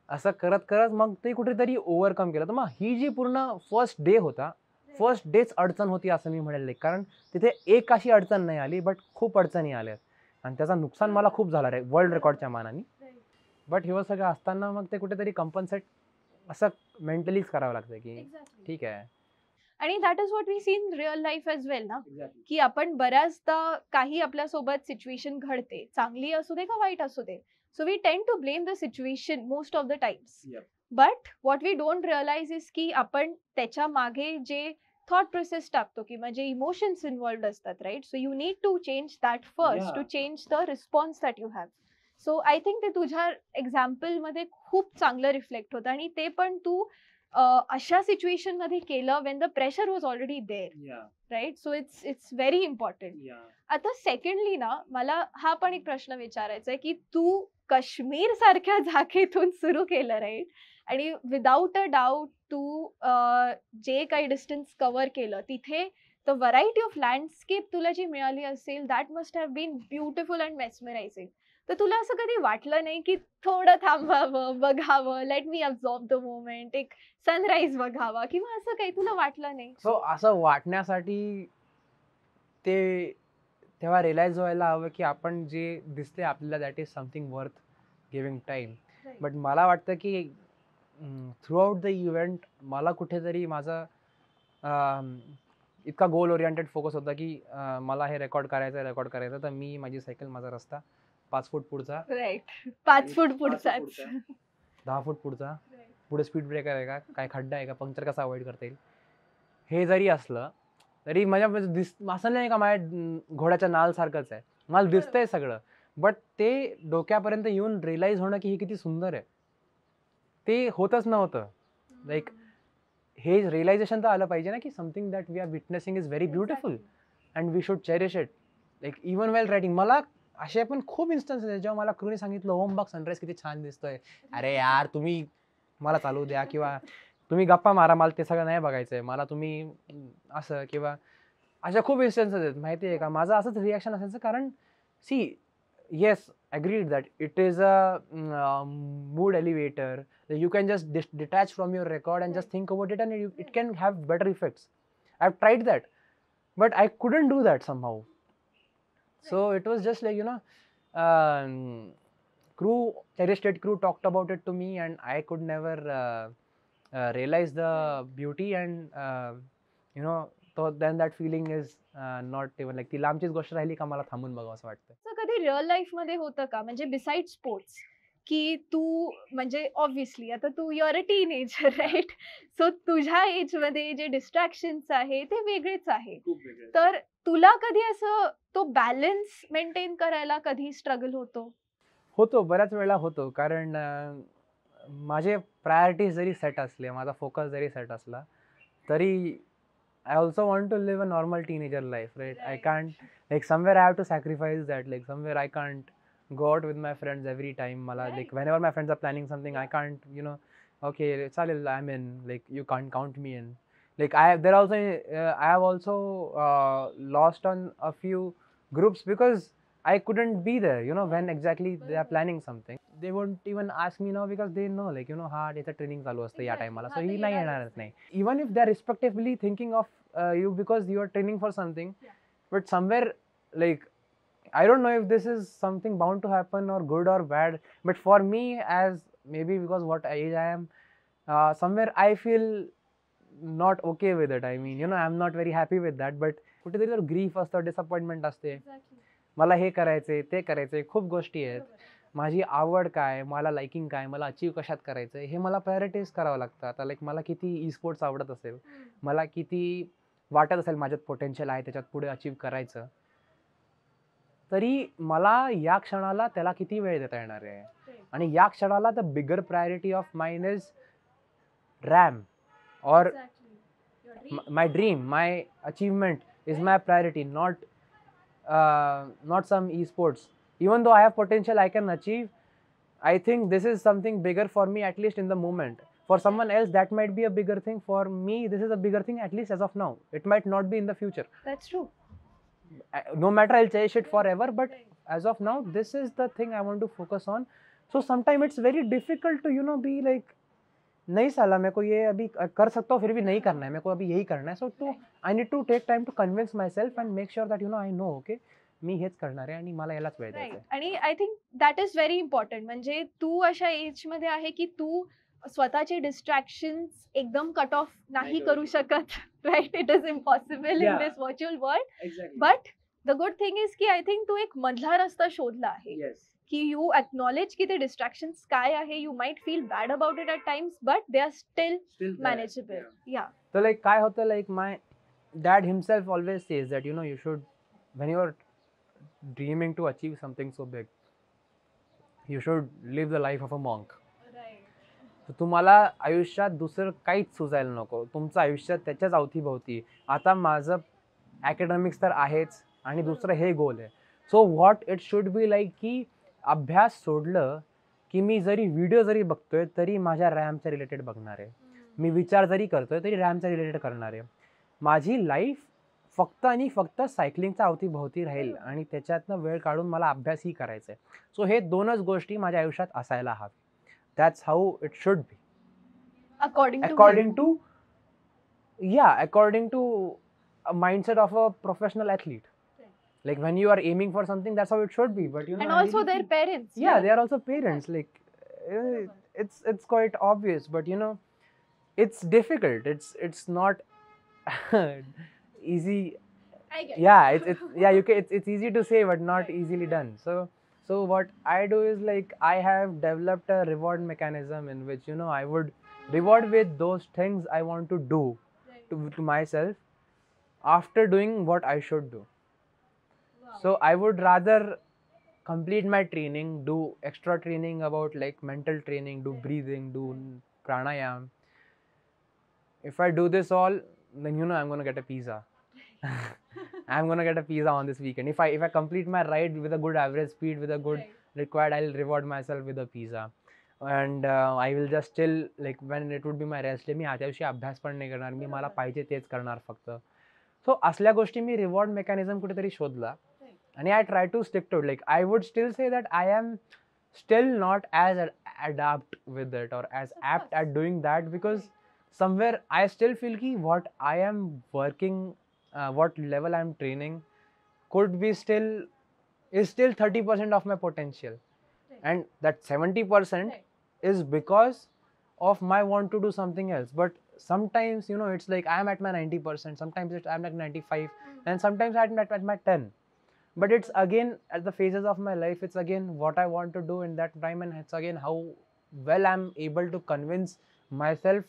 असं करत करत मग ते कुठेतरी ओव्हरकम केलं. तर मग ही जी पूर्ण फर्स्ट डे होता, फर्स्ट डेच अडचण होती असं मी म्हणेल. कारण तिथे एक अशी अडचण नाही आली बट खूप अडचणी आल्यात आणि त्याचा नुकसान मला खूप झाला रे वर्ल्ड रेकॉर्डच्या मानाने. बट हे सगळं असताना मग ते कुठेतरी कंपन्सेट असं मेंटलीच करावं लागतं की ठीक आहे. आणि that is what we see in real life as well ना, की आपण बऱ्याचदा काही आपल्यासोबत सिच्युएशन घडते, चांगली असू दे का वाईट असू दे, so we tend to blame the situation most of the times. But what we don't realise is की आपण त्याच्या मागे जे थॉट प्रोसेस टाकतो किंवा जे इमोशन्स इन्व्हॉल्ड असतात, right. So you need to change that first to change the response that you have. So I think ते तुझ्या एक्झाम्पलमध्ये खूप चांगलं रिफ्लेक्ट होतं आणि ते पण तू अशा सिच्युएशन मध्ये केलं when the pressure was already there, right. So it's very important. आता सेकंडली ना, मला हा पण एक प्रश्न विचारायचा आहे की तू काश्मीर सारख्या जागेतून सुरू केलं, राईट. आणि विदाउट अ डाऊट तू जे काही डिस्टन्स कव्हर केलं तिथे द व्हरायटी ऑफ लँडस्केप तुला जी मिळाली असेल that must have been beautiful and mesmerising. तर तुला असं कधी वाटलं नाही की थोडं थांबावं, बघावं, let me absorb the moment, एक सनराईज बघावा किंवा असं काही तुला वाटलं नाही? सो असं वाटण्यासाठी ते तेव्हा रिअलाइज व्हायला हवं की आपण जे दिसते आपल्याला that is something worth giving time. But मला वाटतं की थ्रू आउट द इव्हेंट मला कुठेतरी माझा इतका गोल ओरिएंटेड फोकस होता की मला हे रेकॉर्ड करायचं. तर मी माझी सायकल, माझा रस्ता 5 फूट पुढचा, राईट, 5 फूट पुढचा, 10 फूट पुढचा, पुढे स्पीड ब्रेकर आहे का, काय खड्डा आहे का, पंक्चर कसा अवॉइड करता येईल, हे जरी असलं तरी माझ्या असं नाही का माझ्या घोड्याच्या नाल सारखंच आहे, मला दिसतंय सगळं. बट ते डोक्यापर्यंत येऊन रिअलाइज होणं की हे किती सुंदर आहे ते होतच नव्हतं. लाईक हे रिअलायझेशन तर आलं पाहिजे ना की something that we are witnessing is very beautiful and we should cherish it. Like even well writing, मला असे पण खूप इन्स्टन्सेस आहेत जेव्हा मला क्रूने सांगितलं ओम बघ सनराईज किती छान दिसतोय, अरे यार तुम्ही मला चालू द्या, किंवा तुम्ही गप्पा मारा, मला ते सगळं नाही बघायचंय, मला तुम्ही असं, किंवा अशा खूप इन्स्टन्सेस आहेत माहिती आहे का. माझं असंच रिॲक्शन असायचं कारण see yes agreed that it is a mood elevator. You can just detach from your record and just think about it and it can have better effects. I've tried that but I couldn't do that somehow. So it was just like, you know, Terry State crew talked about it to me and I could never realize the beauty and you know, so then that feeling is not even like ती लांबचीच गोष्ट राहिली का मला थांबून बघावं असं वाटतं. असं कधी रिअल लाईफ मध्ये होतं का, म्हणजे बिसाइड स्पोर्ट्स, की तू म्हणजे ऑब्व्हियसली आता तू you are a teenager, right. So तुझ्या एज मध्ये जे डिस्ट्रॅक्शन्स आहे ते वेगळेच आहे, तर तुला कधी असं तो बॅलन्स मेंटेन करायला कधी स्ट्रगल होतो? बऱ्याच वेळा होतो, कारण माझे प्रायोरिटीज जरी सेट असले, माझा फोकस जरी सेट असला तरी I also want to live a normal teenager life, right? I can't, like somewhere I have to sacrifice that, like somewhere I can't go out with my friends every time. Mala, like whenever my friends are planning something, I can't, you know, okay, chalil, I'm in, like you can't count me in. Like I have also lost on a few groups because I couldn't be there, you know, when exactly they are planning something. They won't even ask me now because they know, like, you know, ha, it's a training चालू असतं या टाइमला, so ही नाही येणारच नाही. Even if they are respectively thinking of you because you are training for something, but somewhere, like, I don't know if this is something bound to happen or good or bad, but for me, as maybe because what age I am, somewhere I feel not okay with it. I mean, you know, I'm not very happy with that, but कुठेतरी grief असतं, disappointment असते. मला हे करायचंय, ते करायचंय, खूप गोष्टी आहेत. माझी आवड काय, मला लाइकिंग काय, मला अचीव कशात करायचंय, हे मला प्रायोरिटाईज करावं लागतं. आता लाईक मला किती ई स्पोर्ट्स आवडत असेल, मला किती वाटत असेल माझ्यात पोटेन्शियल आहे त्याच्यात पुढे अचीव करायचं, तरी मला या क्षणाला त्याला किती वेळ देता येणार आहे. आणि या क्षणाला the bigger priority of mine is RAAM और my dream, my achievement is my priority, not some esports. Even though I have potential, I can achieve. I think this is something bigger for me, at least in the moment. For someone else, that might be a bigger thing. For me, this is a bigger thing, at least as of now. It might not be in the future. That's true. No matter, I'll cherish it forever, but as of now, this is the thing I want to focus on. So sometimes it's very difficult to, be like, नहीं साला मेरे को ये अभी कर सकता हूँ फिर भी नहीं करना है, मेरे को अभी यही करना है. So I need to take time to convince myself and make sure that I know, okay, मी हेच करणार आहे आणि मला यालाच वेळ द्यायचा आहे. आणि I think that is very important. म्हणजे तू अशा एज मध्ये आहे की तू स्वतःचे डिस्ट्रॅक्शन्स एकदम कट ऑफ नाही करू शकत. Right, it is impossible in this virtual world. But the good thing is की आय थिंक तू एक मधला रस्ता शोधला आहे की यू एक्नॉलेज की ते डिस्ट्रॅक्शन्स काय आहे. You might feel bad about it at times but they are still manageable. या तर लाईक काय होतं, like my dad himself always says that you should, when you are dreaming to achieve something so big, you should live the life of a monk. So तुम्हाला आयुष्यात दुसरं काहीच सुचायला नको, तुमचं आयुष्य त्याच्याच अवतीभोवती. आता माझं ॲकॅडमिक्स तर आहेच आणि दुसरं हे गोल आहे. So what it should be like की अभ्यास सोडलं की मी जरी व्हिडिओ जरी बघतोय तरी माझ्या रॅमच्या रिलेटेड बघणार आहे, मी विचार जरी करतोय तरी रॅमच्या रिलेटेड करणार आहे. माझी लाईफ फक्त आणि फक्त सायकलिंगच्या अवतीभोवती राहील आणि त्याच्यातनं वेळ काढून मला अभ्यासही करायचा आहे. सो हे दोनच गोष्टी माझ्या आयुष्यात असायला हवी. That's how it should be according to mindset of a professional athlete. Like when you are aiming for something, that's how it should be. But and also their parents. Yeah, they are also parents. Like it's quite obvious, but it's difficult. It's not easy. I get it's easy to say but not easily done. So what I do is like I have developed a reward mechanism in which I would reward with those things I want to do to myself after doing what I should do. So I would rather complete my training, do extra training about like mental training, do breathing, do pranayam. If I do this all, then I'm going to get a pizza. I'm going to get a pizza on this weekend. If I complete my ride with a good average speed, with a good required, I'll reward myself with a pizza. And I will just chill, like when it would be my rest day, मी आजच्या दिवशी अभ्यास पण नाही करणार, मी मला पाहिजे तेच करणार फक्त. सो असल्या गोष्टी मी रिवॉर्ड मेकॅनिझम कुठेतरी शोधला आणि I try to stick to. Like I would still say that I am still not as adapt with it or as apt at doing that, because somewhere I still feel ki what I am working, what level I am training could be is still 30% of my potential, and that 70% is because of my want to do something else. But sometimes it's like I am at my 90%, sometimes I'm at 95, and sometimes I'm at my 10. But it's again at the phases of my life, it's again what I want to do in that time, and it's again how well I'm able to convince myself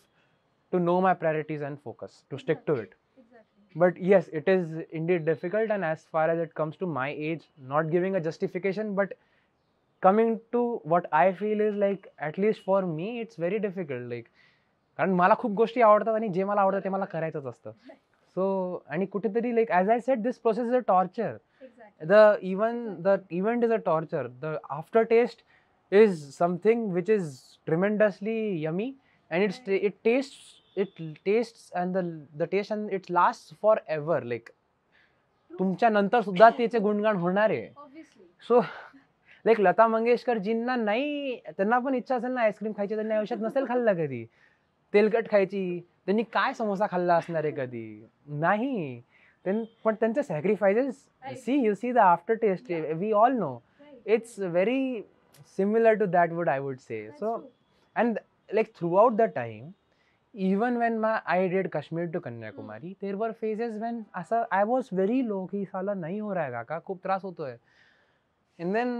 to know my priorities and focus, to stick to it. But yes, it is indeed difficult, and as far as it comes to my age, not giving a justification, but coming to what I feel is like, at least for me, it's very difficult. Like, कारण मला खूप गोष्टी आवडतात आणि जे मला आवडतं ते मला करायचंच असतं. सो आणि कुठेतरी like as I said, this process is a torture. The event is a torture. The aftertaste is something which is tremendously yummy, and it tastes and the taste and it lasts forever. Like तुमच्या नंतर सुद्धा त्याचे गुणगान होणार आहे. So like Lata मंगेशकरजींना नाही, त्यांना पण इच्छा असेल ना आईस्क्रीम खायची, त्यांनी आयुष्यात नसेल खाल्लं कधी. तेलकट खायची, त्यांनी काय समोसा खाल्ला असणार आहे कधी नाही. पण त्यांचे sacrifices, you see the aftertaste, we all know it's very similar to that, what I would say. So and like throughout the time, even when I did Kashmir to Kanyakumari, there were phases when I was very low ki साला नहीं हो रहा है काका, खूप त्रास होतोय. And then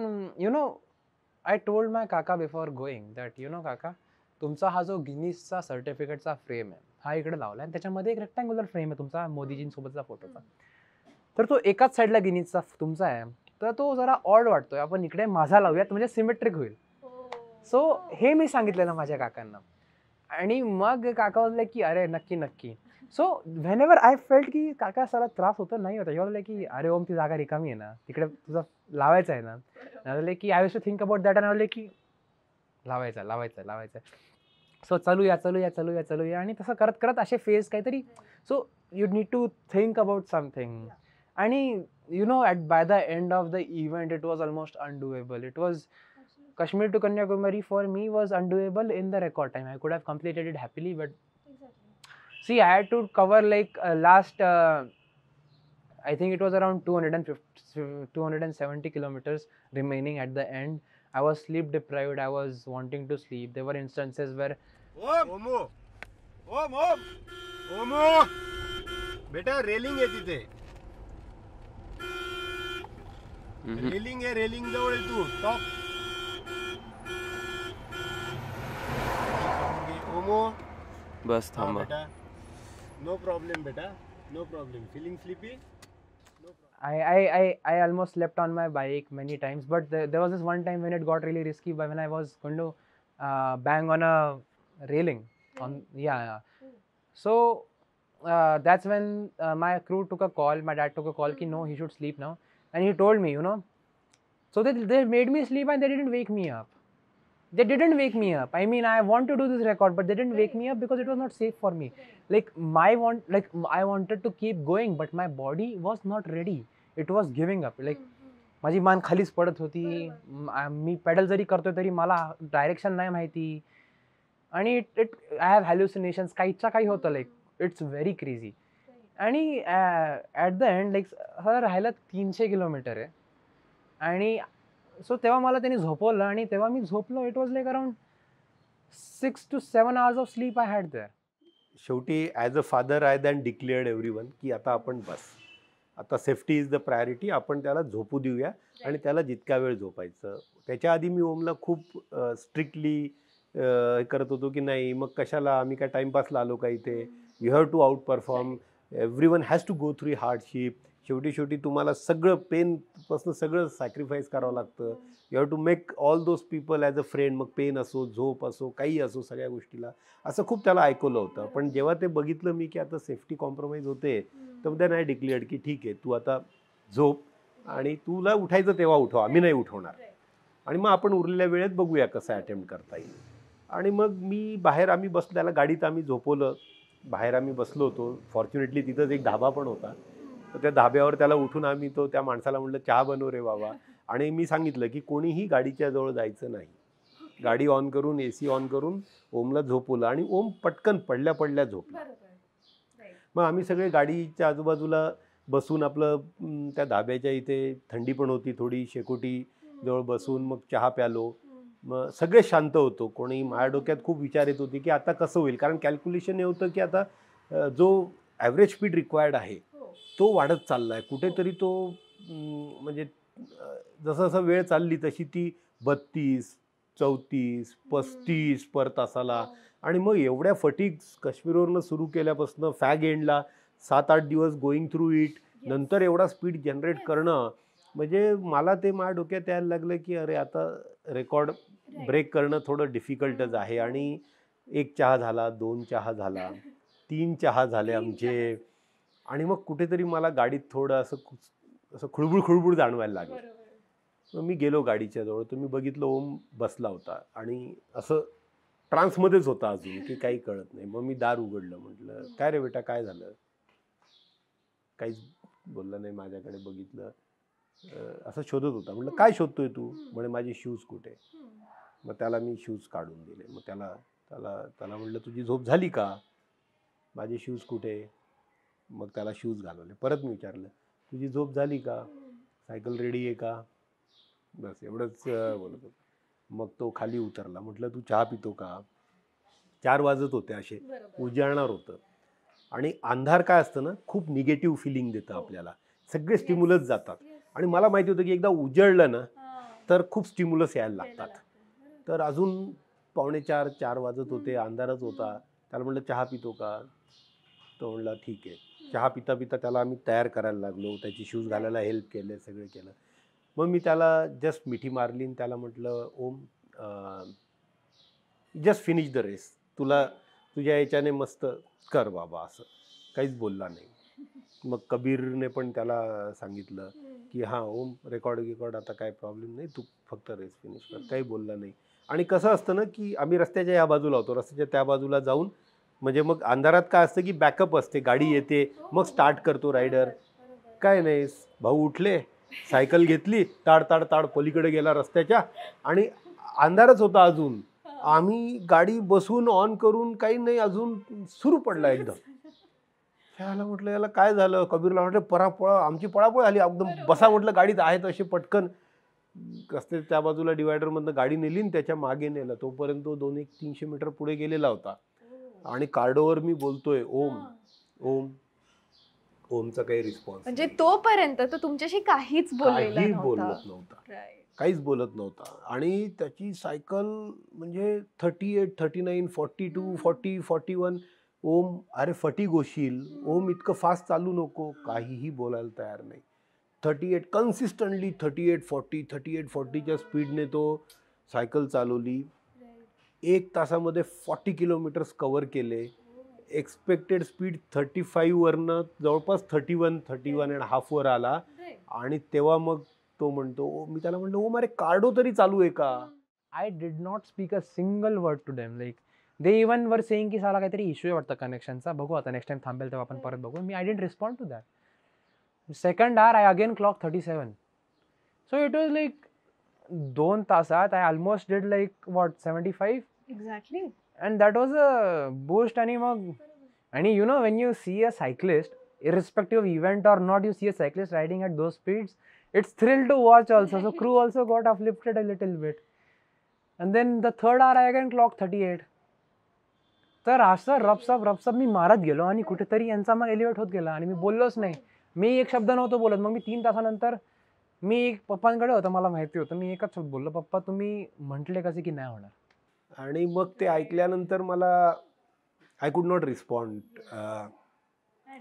I told my काका before going that काका, तुमचा हा जो गिनीजचा सर्टिफिकेटचा फ्रेम आहे हा इकडे लावला आणि त्याच्यामध्ये एक रेक्टँग्युलर फ्रेम आहे तुमचा मोदीजींसोबतचा फोटोचा. तर तो एकाच साईडला गिनीजचा तुमचा आहे, तर तो जरा ऑड वाटतोय, आपण इकडे माझा लावूयात म्हणजे सिमेट्रिक होईल. सो हे मी सांगितलेलं माझ्या काकांना, आणि मग काका बोलले की अरे नक्की नक्की. So when ever I felt की काका साला त्रास होतो नाही होता, बोलले की अरे ओम ती जागा रिकामी आहे ना, तिकडे तुझं लावायचं आहे ना. बोलले की I used to think about that, आणि बोलले की लावायचा. सो चालूया आणि तसं करत करत असे फेज काहीतरी. So you need to think about something. आणि you know by the end of the event it was almost undoable. It was Kashmir to Kanyakumari for me was undoable in the record time. I could have completed it happily, but see, I had to cover like last I think it was around 270 kilometers remaining at the end. I was sleep deprived. I was wanting to sleep. There were instances where ओमो बेटा railing आहे तिथे. Railing जवळ आहे तू. Top बस थांबा. बेटा no problem बेटा, no problem. Feeling sleepy? I almost slept on my bike many times, but there was this one time when it got really risky when I was going to bang on a railing. So that's when my crew took a call. My dad took a call ki no, he should sleep now, and he told me, you know, so they made me sleep and they didn't wake me up. They didn't wake me up. I mean, I want to do this record, but they didn't wake me up because it was not safe for me. Like I wanted to keep going, but my body was not ready. It was giving up. Like माझी मान खालीच पडत होती. मी pedal जरी करतोय तरी मला direction नाही माहिती. आणि आय हॅव हॅल्युसिनेशन्स. काहीच्या काही होतं. Like it's very crazy. आणि ॲट द एंड लाईक राहिलं 300 किलोमीटर आहे. आणि सो तेव्हा मला त्यांनी झोपवलं आणि तेव्हा मी झोपलो. It was like around 6 to 7 hours of sleep I had there. शेवटी as a father I then declared everyone की आता आपण बस, आता सेफ्टी इज द प्रायोरिटी. आपण त्याला झोपू देऊया आणि त्याला जितका वेळ झोपायचं. त्याच्या आधी मी ओमला खूप स्ट्रिक्टली करत होतो की नाही मग कशाला, आम्ही काय टाइमपासला आलो का इथे. You have to outperform. Everyone has to go through hardship. शेवटी तुम्हाला सगळं पेनपासून सगळं सॅक्रिफाईस करावं लागतं. You have to make all those people as a friend. मग पेन असो, झोप असो, काही असो, सगळ्या गोष्टीला असं खूप त्याला ऐकवलं होतं. पण जेव्हा ते बघितलं मी की आता सेफ्टी कॉम्प्रोमाइज होते, तर देन आय डिक्लेअर्ड की ठीक आहे, तू आता झोप आणि तुला उठायचं तेव्हा उठव, आम्ही नाही उठवणार. आणि मग आपण उरलेल्या वेळेत बघूया कसं अटेम्प्ट करता येईल. आणि मग मी बाहेर आम्ही बसलो, त्याला गाडीत आम्ही झोपवलं. बाहेर आम्ही बसलो होतो. फॉर्च्युनेटली तिथंच एक धाबा पण होता. तर त्या धाब्यावर त्याला उठून आम्ही त्या माणसाला म्हटलं चहा बनव रे बाबा. आणि मी सांगितलं की कोणीही गाडीच्या जवळ जायचं नाही. गाडी ऑन करून AC ऑन करून ओमला झोपवलं आणि ओम पटकन पडल्या झोपला. मग आम्ही सगळे गाडीच्या आजूबाजूला बसून आपलं त्या धाब्याच्या इथे थंडी पण होती थोडी, शेकोटी जवळ बसून मग चहा प्यालो. मग सगळे शांत होतो. कोणी माझ्या डोक्यात खूप विचार येत होते की आता कसं होईल, कारण कॅल्क्युलेशन हे होतं की आता जो ॲव्हरेज स्पीड रिक्वायर्ड आहे तो वाढत चालला आहे. कुठेतरी तो म्हणजे जसं जसं वेळ चालली तशी ती 32, 34, 35 पर तासाला. आणि मग एवढ्या फटीग्स काश्मीरवरनं सुरू केल्यापासून फॅग एंडला 7-8 दिवस गोईंग थ्रू इट, नंतर एवढा स्पीड जनरेट करणं, म्हणजे मला ते माझ्या डोक्यात यायला लागलं की अरे आता रेकॉर्ड ब्रेक करणं थोडं डिफिकल्टच आहे. आणि 1 चहा झाला, 2 चहा झाला, 3 चहा झाले आमचे. आणि मग कुठेतरी मला गाडीत थोडं असं खुळबुळ जाणवायला लागलं. मग मी गेलो गाडीच्या जवळ. तर मी बघितलं ओम बसला होता आणि असं ट्रान्समध्येच होता अजून, की काही कळत नाही. मग मी दार उघडलं. म्हटलं काय रे बेटा, काय झालं? काहीच बोलला नाही. माझ्याकडे बघितलं, असं शोधत होता. म्हटलं काय शोधतोय तू? म्हणे माझे शूज कुठे. मग त्याला मी शूज काढून दिले. मग त्याला म्हटलं तुझी झोप झाली का? माझे शूज कुठे? मग त्याला शूज घालवले. परत मी विचारलं तुझी झोप झाली का? सायकल रेडी आहे का? बस एवढंच बोलत होतो. मग तो खाली उतरला. म्हटलं तू चहा पितो का? 4 वाजत होते, असे उजाळणार होतं. आणि अंधार काय असतं ना, खूप निगेटिव्ह फिलिंग देतं आपल्याला. सगळे स्टिम्युलस जातात. आणि मला माहिती होतं की एकदा उजळलं ना तर खूप स्टिम्युलस यायला लागतात. तर अजून 3:45-4 वाजत होते, अंधारच होता. त्याला म्हटलं चहा पितो का? तो म्हणला ठीक आहे. चहा पिता पिता त्याला आम्ही तयार करायला लागलो. त्याची शूज घालायला हेल्प केले, सगळं केलं. मग मी त्याला जस्ट मिठी मारली आणि त्याला म्हटलं ओम जस्ट फिनिश द रेस. तुला तुझ्या याच्याने मस्त कर बाबा. असं काहीच बोलला नाही. मग कबीरने पण त्याला सांगितलं की हां ओम रेकॉर्ड आता काय प्रॉब्लेम नाही, तू फक्त रेस फिनिश कर. काही बोलला नाही. आणि कसं असतं ना की आम्ही रस्त्याच्या या बाजूला होतो, रस्त्याच्या त्या बाजूला जाऊन म्हणजे मग अंधारात काय असतं की बॅकअप असते, गाडी येते, मग स्टार्ट करतो रायडर. काय नाही, भाऊ उठले, सायकल घेतली, ताड ताड ताड पलीकडे गेला रस्त्याच्या, आणि अंधारच होता अजून. आम्ही गाडी बसून ऑन करून काही नाही, अजून सुरू पडला एकदम. त्याला म्हटलं याला काय झालं, कबीरला म्हटलं पळा, आमची पळापळ झाली एकदम. बसा म्हटलं गाडीत आहेत असे पटकन. रस्ते त्या बाजूला डिवायडरमधनं गाडी नेली आणि त्याच्या मागे नेलं. तोपर्यंत तो 200-300 मीटर पुढे गेलेला होता. आणि कार्डोवर मी बोलतोय ओम ओम. ओमचा काही रिस्पॉन्स म्हणजे तोपर्यंत तो तुमच्याशी काहीच बोलत नव्हता, काहीच बोलत नव्हता. आणि त्याची सायकल म्हणजे 38, 39, 42, 40, 41. ओम अरे फटीग होशील, ओम इतकं फास्ट चालू नको, काहीही बोलायला तयार नाही. 38 कन्सिस्टंटली 38-40च्या स्पीडने तो सायकल चालवली. 1 तासामध्ये 40 किलोमीटर्स कव्हर केले. एक्सपेक्टेड स्पीड 35 वरनं जवळपास 31.5 वर आला. आणि तेव्हा मग तो म्हणतो, मी त्याला म्हणलं ओम अरे कार्डो तरी चालू आहे का. I did not speak a single word to them. Like they even were saying की साला काहीतरी इश्यू आहे वाटतं कनेक्शनचा, बघू आता नेक्स्ट टाइम थांबेल तेव्हा आपण परत बघू. मी I didn't respond to that. Second hour I again clock 37. So it was like 2 तासात I almost did like what 75 exactly. and that was a boost. आणि मग आणि you know when you see a cyclist, irrespective of event or not, you see a cyclist riding at those speeds, it's thrill to watch also. So crew also got uplifted a little bit. And then the third hour I again clocked 38. तर असं रपसप मी मारत गेलो आणि कुठेतरी यांचा मग elevate होत गेला आणि मी बोललोच नाही. मी एक शब्द नव्हतो बोलत. मग मी 3 तासानंतर मी पप्पांकडे होतं, मला माहिती होतं, मी एकच शब्द बोललो, पप्पा तुम्ही म्हटले कसे की नाही होणार. आणि मग ते ऐकल्यानंतर मला I could not respond.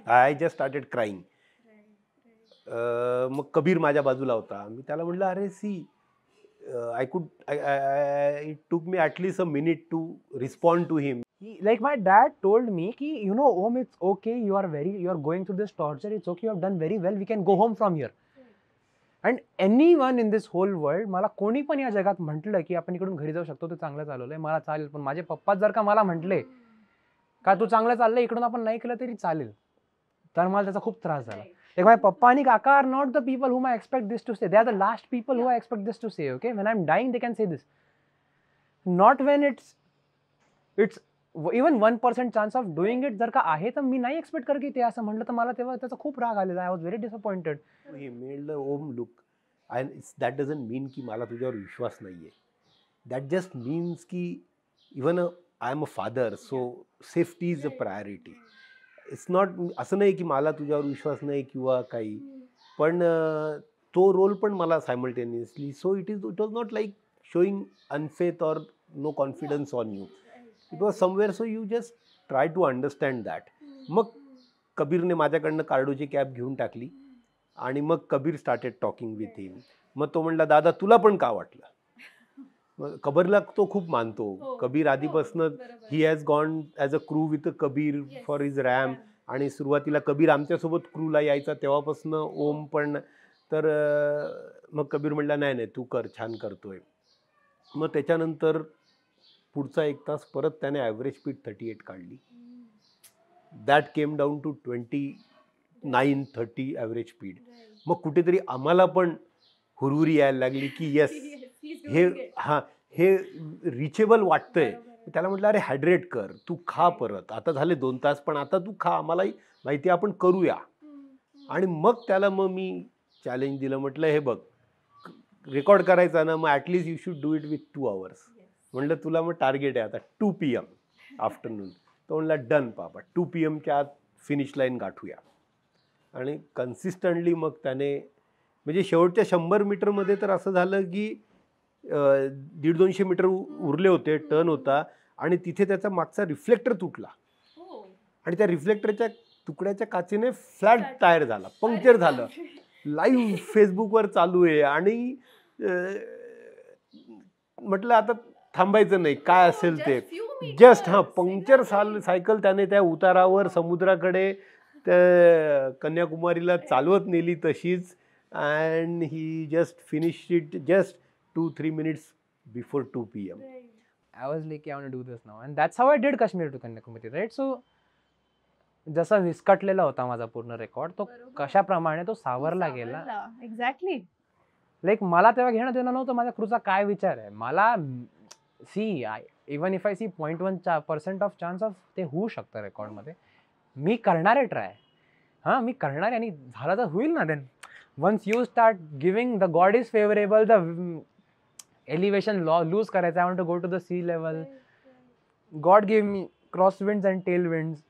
I just started crying. मग कबीर माझ्या बाजूला होता. मी त्याला म्हटलं अरे see it took me at least a minute to respond to him. Like my dad told me ki you know Om, it's okay, you are going through this torture, it's okay, you have done very well, we can go home from here. And anyone in this whole world, मला कोणी पण या जगात म्हटलं की आपण इकडून घरी जाऊ शकतो, तू चांगलं चालवलंय, मला चालेल. पण माझे पप्पा जर का मला म्हटले का तू चांगलं चाललंय, इकडून आपण नाही केलं तरी चालेल, तर मला त्याचा खूप त्रास झाला. Like my papa आणि काका are not the people whom I expect this to say. They are the last people who I expect this to say. Okay, when I'm dying, they can say this. Not when it's even 1% chance of doing it जर का आहे, तर मी नाही expect कर की ते असं म्हटलं, तर मला तेव्हा त्याचा खूप राग आलेला. I was very disappointed. ही म्हणलं Om look, that doesn't mean की मला तुझ्यावर विश्वास नाहीये. दॅट जस्ट मीन्स की even I am a father, so safety is a priority. It's not असं नाही की मला तुझ्यावर विश्वास नाही किंवा काही, पण तो रोल पण मला simultaneously. So it was not like showing unfaith or no confidence on you. It was somewhere, so you just try to understand that. मग कबीरने माझ्याकडनं कार्डोची कॅब घेऊन टाकली आणि मग Kabir started talking with him. मग तो म्हणला दादा तुला पण का वाटलं. मग कबीरला तो खूप मानतो. कबीर आधीपासून he has gone as a crew with Kabir for his RAM. आणि सुरुवातीला कबीर आमच्यासोबत क्रूला यायचा तेव्हापासून ओम पण. तर मग कबीर म्हणला नाही तू कर, छान करतोय. मग त्याच्यानंतर पुढचा 1 तास परत त्याने ॲव्हरेज स्पीड 38 काढली. That came down to 29-30 average speed. मग कुठेतरी आम्हाला पण हुरहुरी यायला लागली की येस हे रिचेबल वाटतंय. त्याला म्हटलं अरे हायड्रेट कर, तू खा परत, आता झाले 2 तास पण आता तू खा, आम्हालाही माहिती आपण करूया. आणि मग त्याला मग मी चॅलेंज दिलं, म्हटलं हे बघ रेकॉर्ड करायचा ना, मग at least you should do it with 2 hours. म्हटलं तुला मग टार्गेट आहे आता 2 PM आफ्टरनून. तो म्हणला डन पापा, 2 PMच्या आत फिनिश लाईन गाठूया. आणि कन्सिस्टंटली मग त्याने म्हणजे शेवटच्या 100 मीटरमध्ये तर असं झालं की 150-200 मीटर उरले होते, टर्न होता, आणि तिथे त्याचा मागचा रिफ्लेक्टर तुटला. आणि त्या रिफ्लेक्टरच्या तुकड्याच्या काचेने फ्लॅट टायर झाला, पंक्चर झालं. लाईव्ह फेसबुकवर चालू आहे. आणि म्हटलं आता थांबायचं नाही, काय असेल ते. जस्ट पंक्चर सायकल त्याने त्या उतारावर समुद्राकडे तर कन्याकुमारीला चालवत नेली तशीच, and he just finished it just 2-3 minutes before 2 PM. I was like, I want to do this now. And that's how I did Kashmir to Kanyakumari, right? So, जसा विस्कटलेला होता माझा पूर्ण रेकॉर्ड, तो कशाप्रमाणे तो सावरला गेला. एक्झॅक्टली. लाईक मला तेव्हा घेणं देणं नव्हतं माझ्या क्रूचा काय विचार आहे. मला even if I see 0.1% of chance of ते होऊ शकतं रेकॉर्डमध्ये. मी करणार आहे ट्राय. हां, मी करणार आहे आणि झालं तर होईल ना. Then once you start giving the God is favourable, the elevation lose करायचं. I want to go to the sea level. God give me cross winds and tail winds.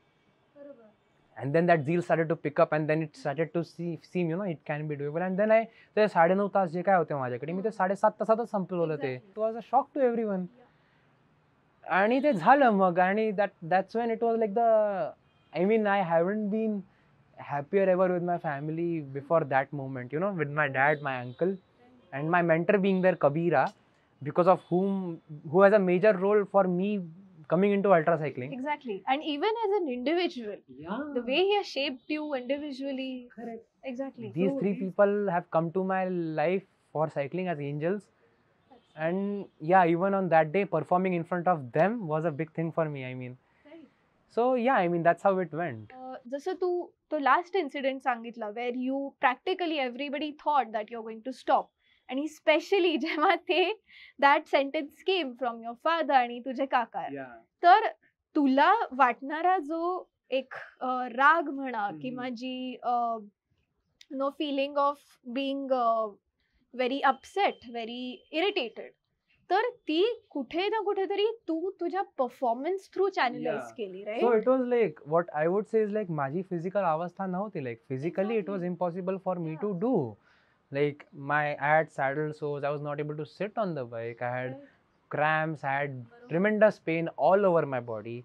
And then that zeal started to pick up, and then it started to seem, you know, it can be doable. And then ते 9.5 तास जे काय होते माझ्याकडे, मी ते 7.5 तासातच संपवलं ते. It was a shock to everyone. आणि ते झालं मग, आणि that's when it was like I mean, I haven't been happier ever with my family before that moment, you know, with my dad, my uncle, and my mentor being there, Kabira, because of who has a major role for me coming into ultra cycling. Exactly. And even as an individual, the way he has shaped you individually. Correct. Exactly. These three people have come to my life for cycling as angels. And yeah, even on that day, performing in front of them was a big thing for me, I mean. Right. So yeah, I mean, that's how it went. जसं तू तो last incident सांगितला, where you practically everybody thought that you are going to stop, आणि specially जेव्हा ते that sentence came from your father आणि तुझे काका, तर तुला वाटणारा जो एक राग म्हणा किंवा जी नो feeling of being very upset, very irritated, तर ती कुठे ना कुठेतरी तू तुझ्या परफॉर्मन्स थ्रू चॅनलाइज केली, right? So it was like, what I would say is like, माझी फिजिकल अवस्था नव्हती. Like physically it was impossible for me to do. Like I had saddle sores, I was not able to sit on the bike, I had cramps, I had tremendous pain all over my body.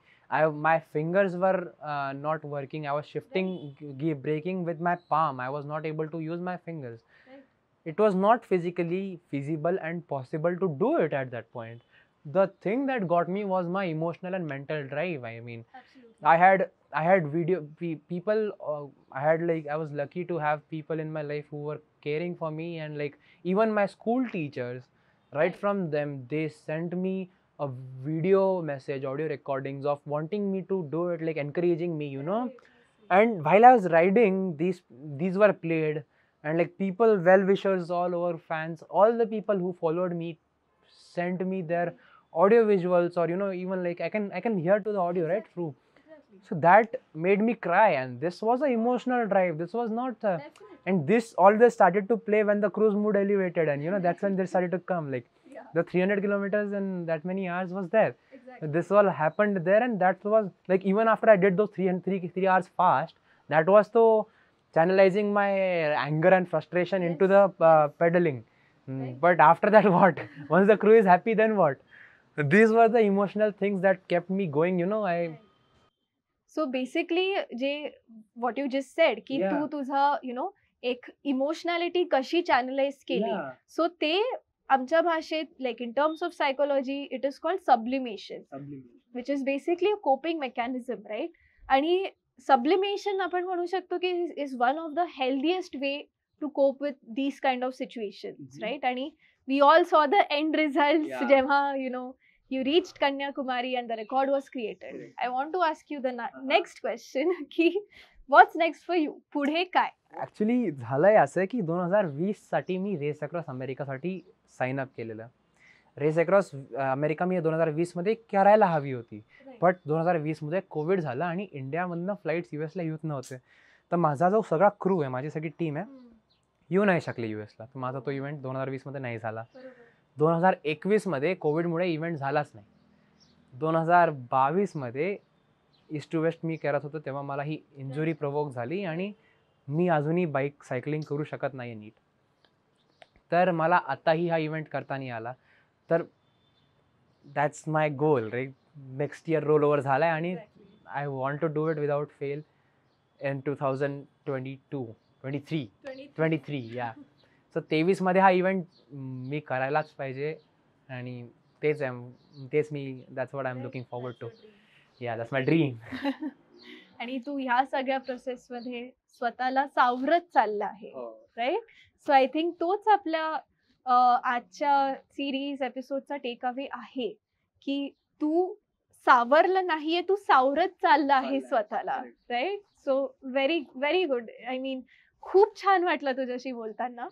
My fingers were not working. I was shifting, braking with my palm. I was not able to use my fingers. It was not physically feasible and possible to do it at that point. The thing that got me was my emotional and mental drive. I mean, absolutely. I had people. I was lucky to have people in my life who were caring for me, and like even my school teachers, right from them, they sent me a video message, audio recordings of wanting me to do it, like encouraging me, you know. And while I was riding, these were played, and like people, well-wishers all over, fans, all the people who followed me sent me their audio visuals, or you know, even like I can hear to the audio right through. So that made me cry, and this was an emotional drive. This was not and all this started to play when the cruise mood elevated, and you know, that's when they started to come, like the 300 kilometers in that many hours was there. So this all happened there, and that was like, even after I did those 3 hours fast, that was to channelizing my anger and frustration into the pedaling. But after that, what? Once the crew is happy, then what? These were the emotional things that kept me going, you know. So basically जे what you just sed की तू तुझा you know एक इमोशनॅलिटी कशी channelise केली, so ते आमच्या भाषेत like in terms of psychology it is called sublimation, which is basically a coping mechanism, right? आणि सब्लिमेशन आपण म्हणू शकतो की is one of the healthiest way to cope with these kind of situations, right? आणि we all saw the end result जेव्हा you know you reached Kanyakumari and the record was created. I want to ask you the next question ki what's next for you? पुढे काय? Actually झालंय असं की 2020 साठी मी race across अमेरिकासाठी sign up केलेलं. Race across America मी 2020 मध्ये करायला हवी होती, बट 2020 मध्ये कोविड झालं आणि इंडियामधनं फ्लाईट्स युएसला येत नव्हते. तर माझा जो सगळा क्रू आहे, माझी सगळी टीम आहे, येऊ नाही शकले युएसला. तर माझा तो इव्हेंट 2020 मध्ये नाही झाला. 2021 मध्ये कोविडमुळे इव्हेंट झालाच नाही. 2022 मध्ये ईस्ट टू वेस्ट मी करत होतो, तेव्हा मला ही इंजुरी प्रोवोक झाली आणि मी अजूनही बाईक सायकलिंग करू शकत नाही नीट. तर मला आताही हा इव्हेंट करता नाही आला. तर that's my goal, right? Next year roll over झालाय आणि I want to do it without fail in 2023 या. सो 23 मध्ये हा इव्हेंट मी करायलाच पाहिजे, आणि तेच मी that's what I am looking forward to. Yeah, that's my dream. आणि तू ह्या सगळ्या प्रोसेस मध्ये स्वतःला सावरत चालला आहे, राईट? सो आय थिंक तोच आपल्या आजच्या सिरीज एपिसोडचा टेक अवे आहे की तू सावरलं नाहीये, तू सावरत चालला आहे स्वतःला, right? So very very good. I mean खूप छान वाटलं तुझ्याशी बोलताना.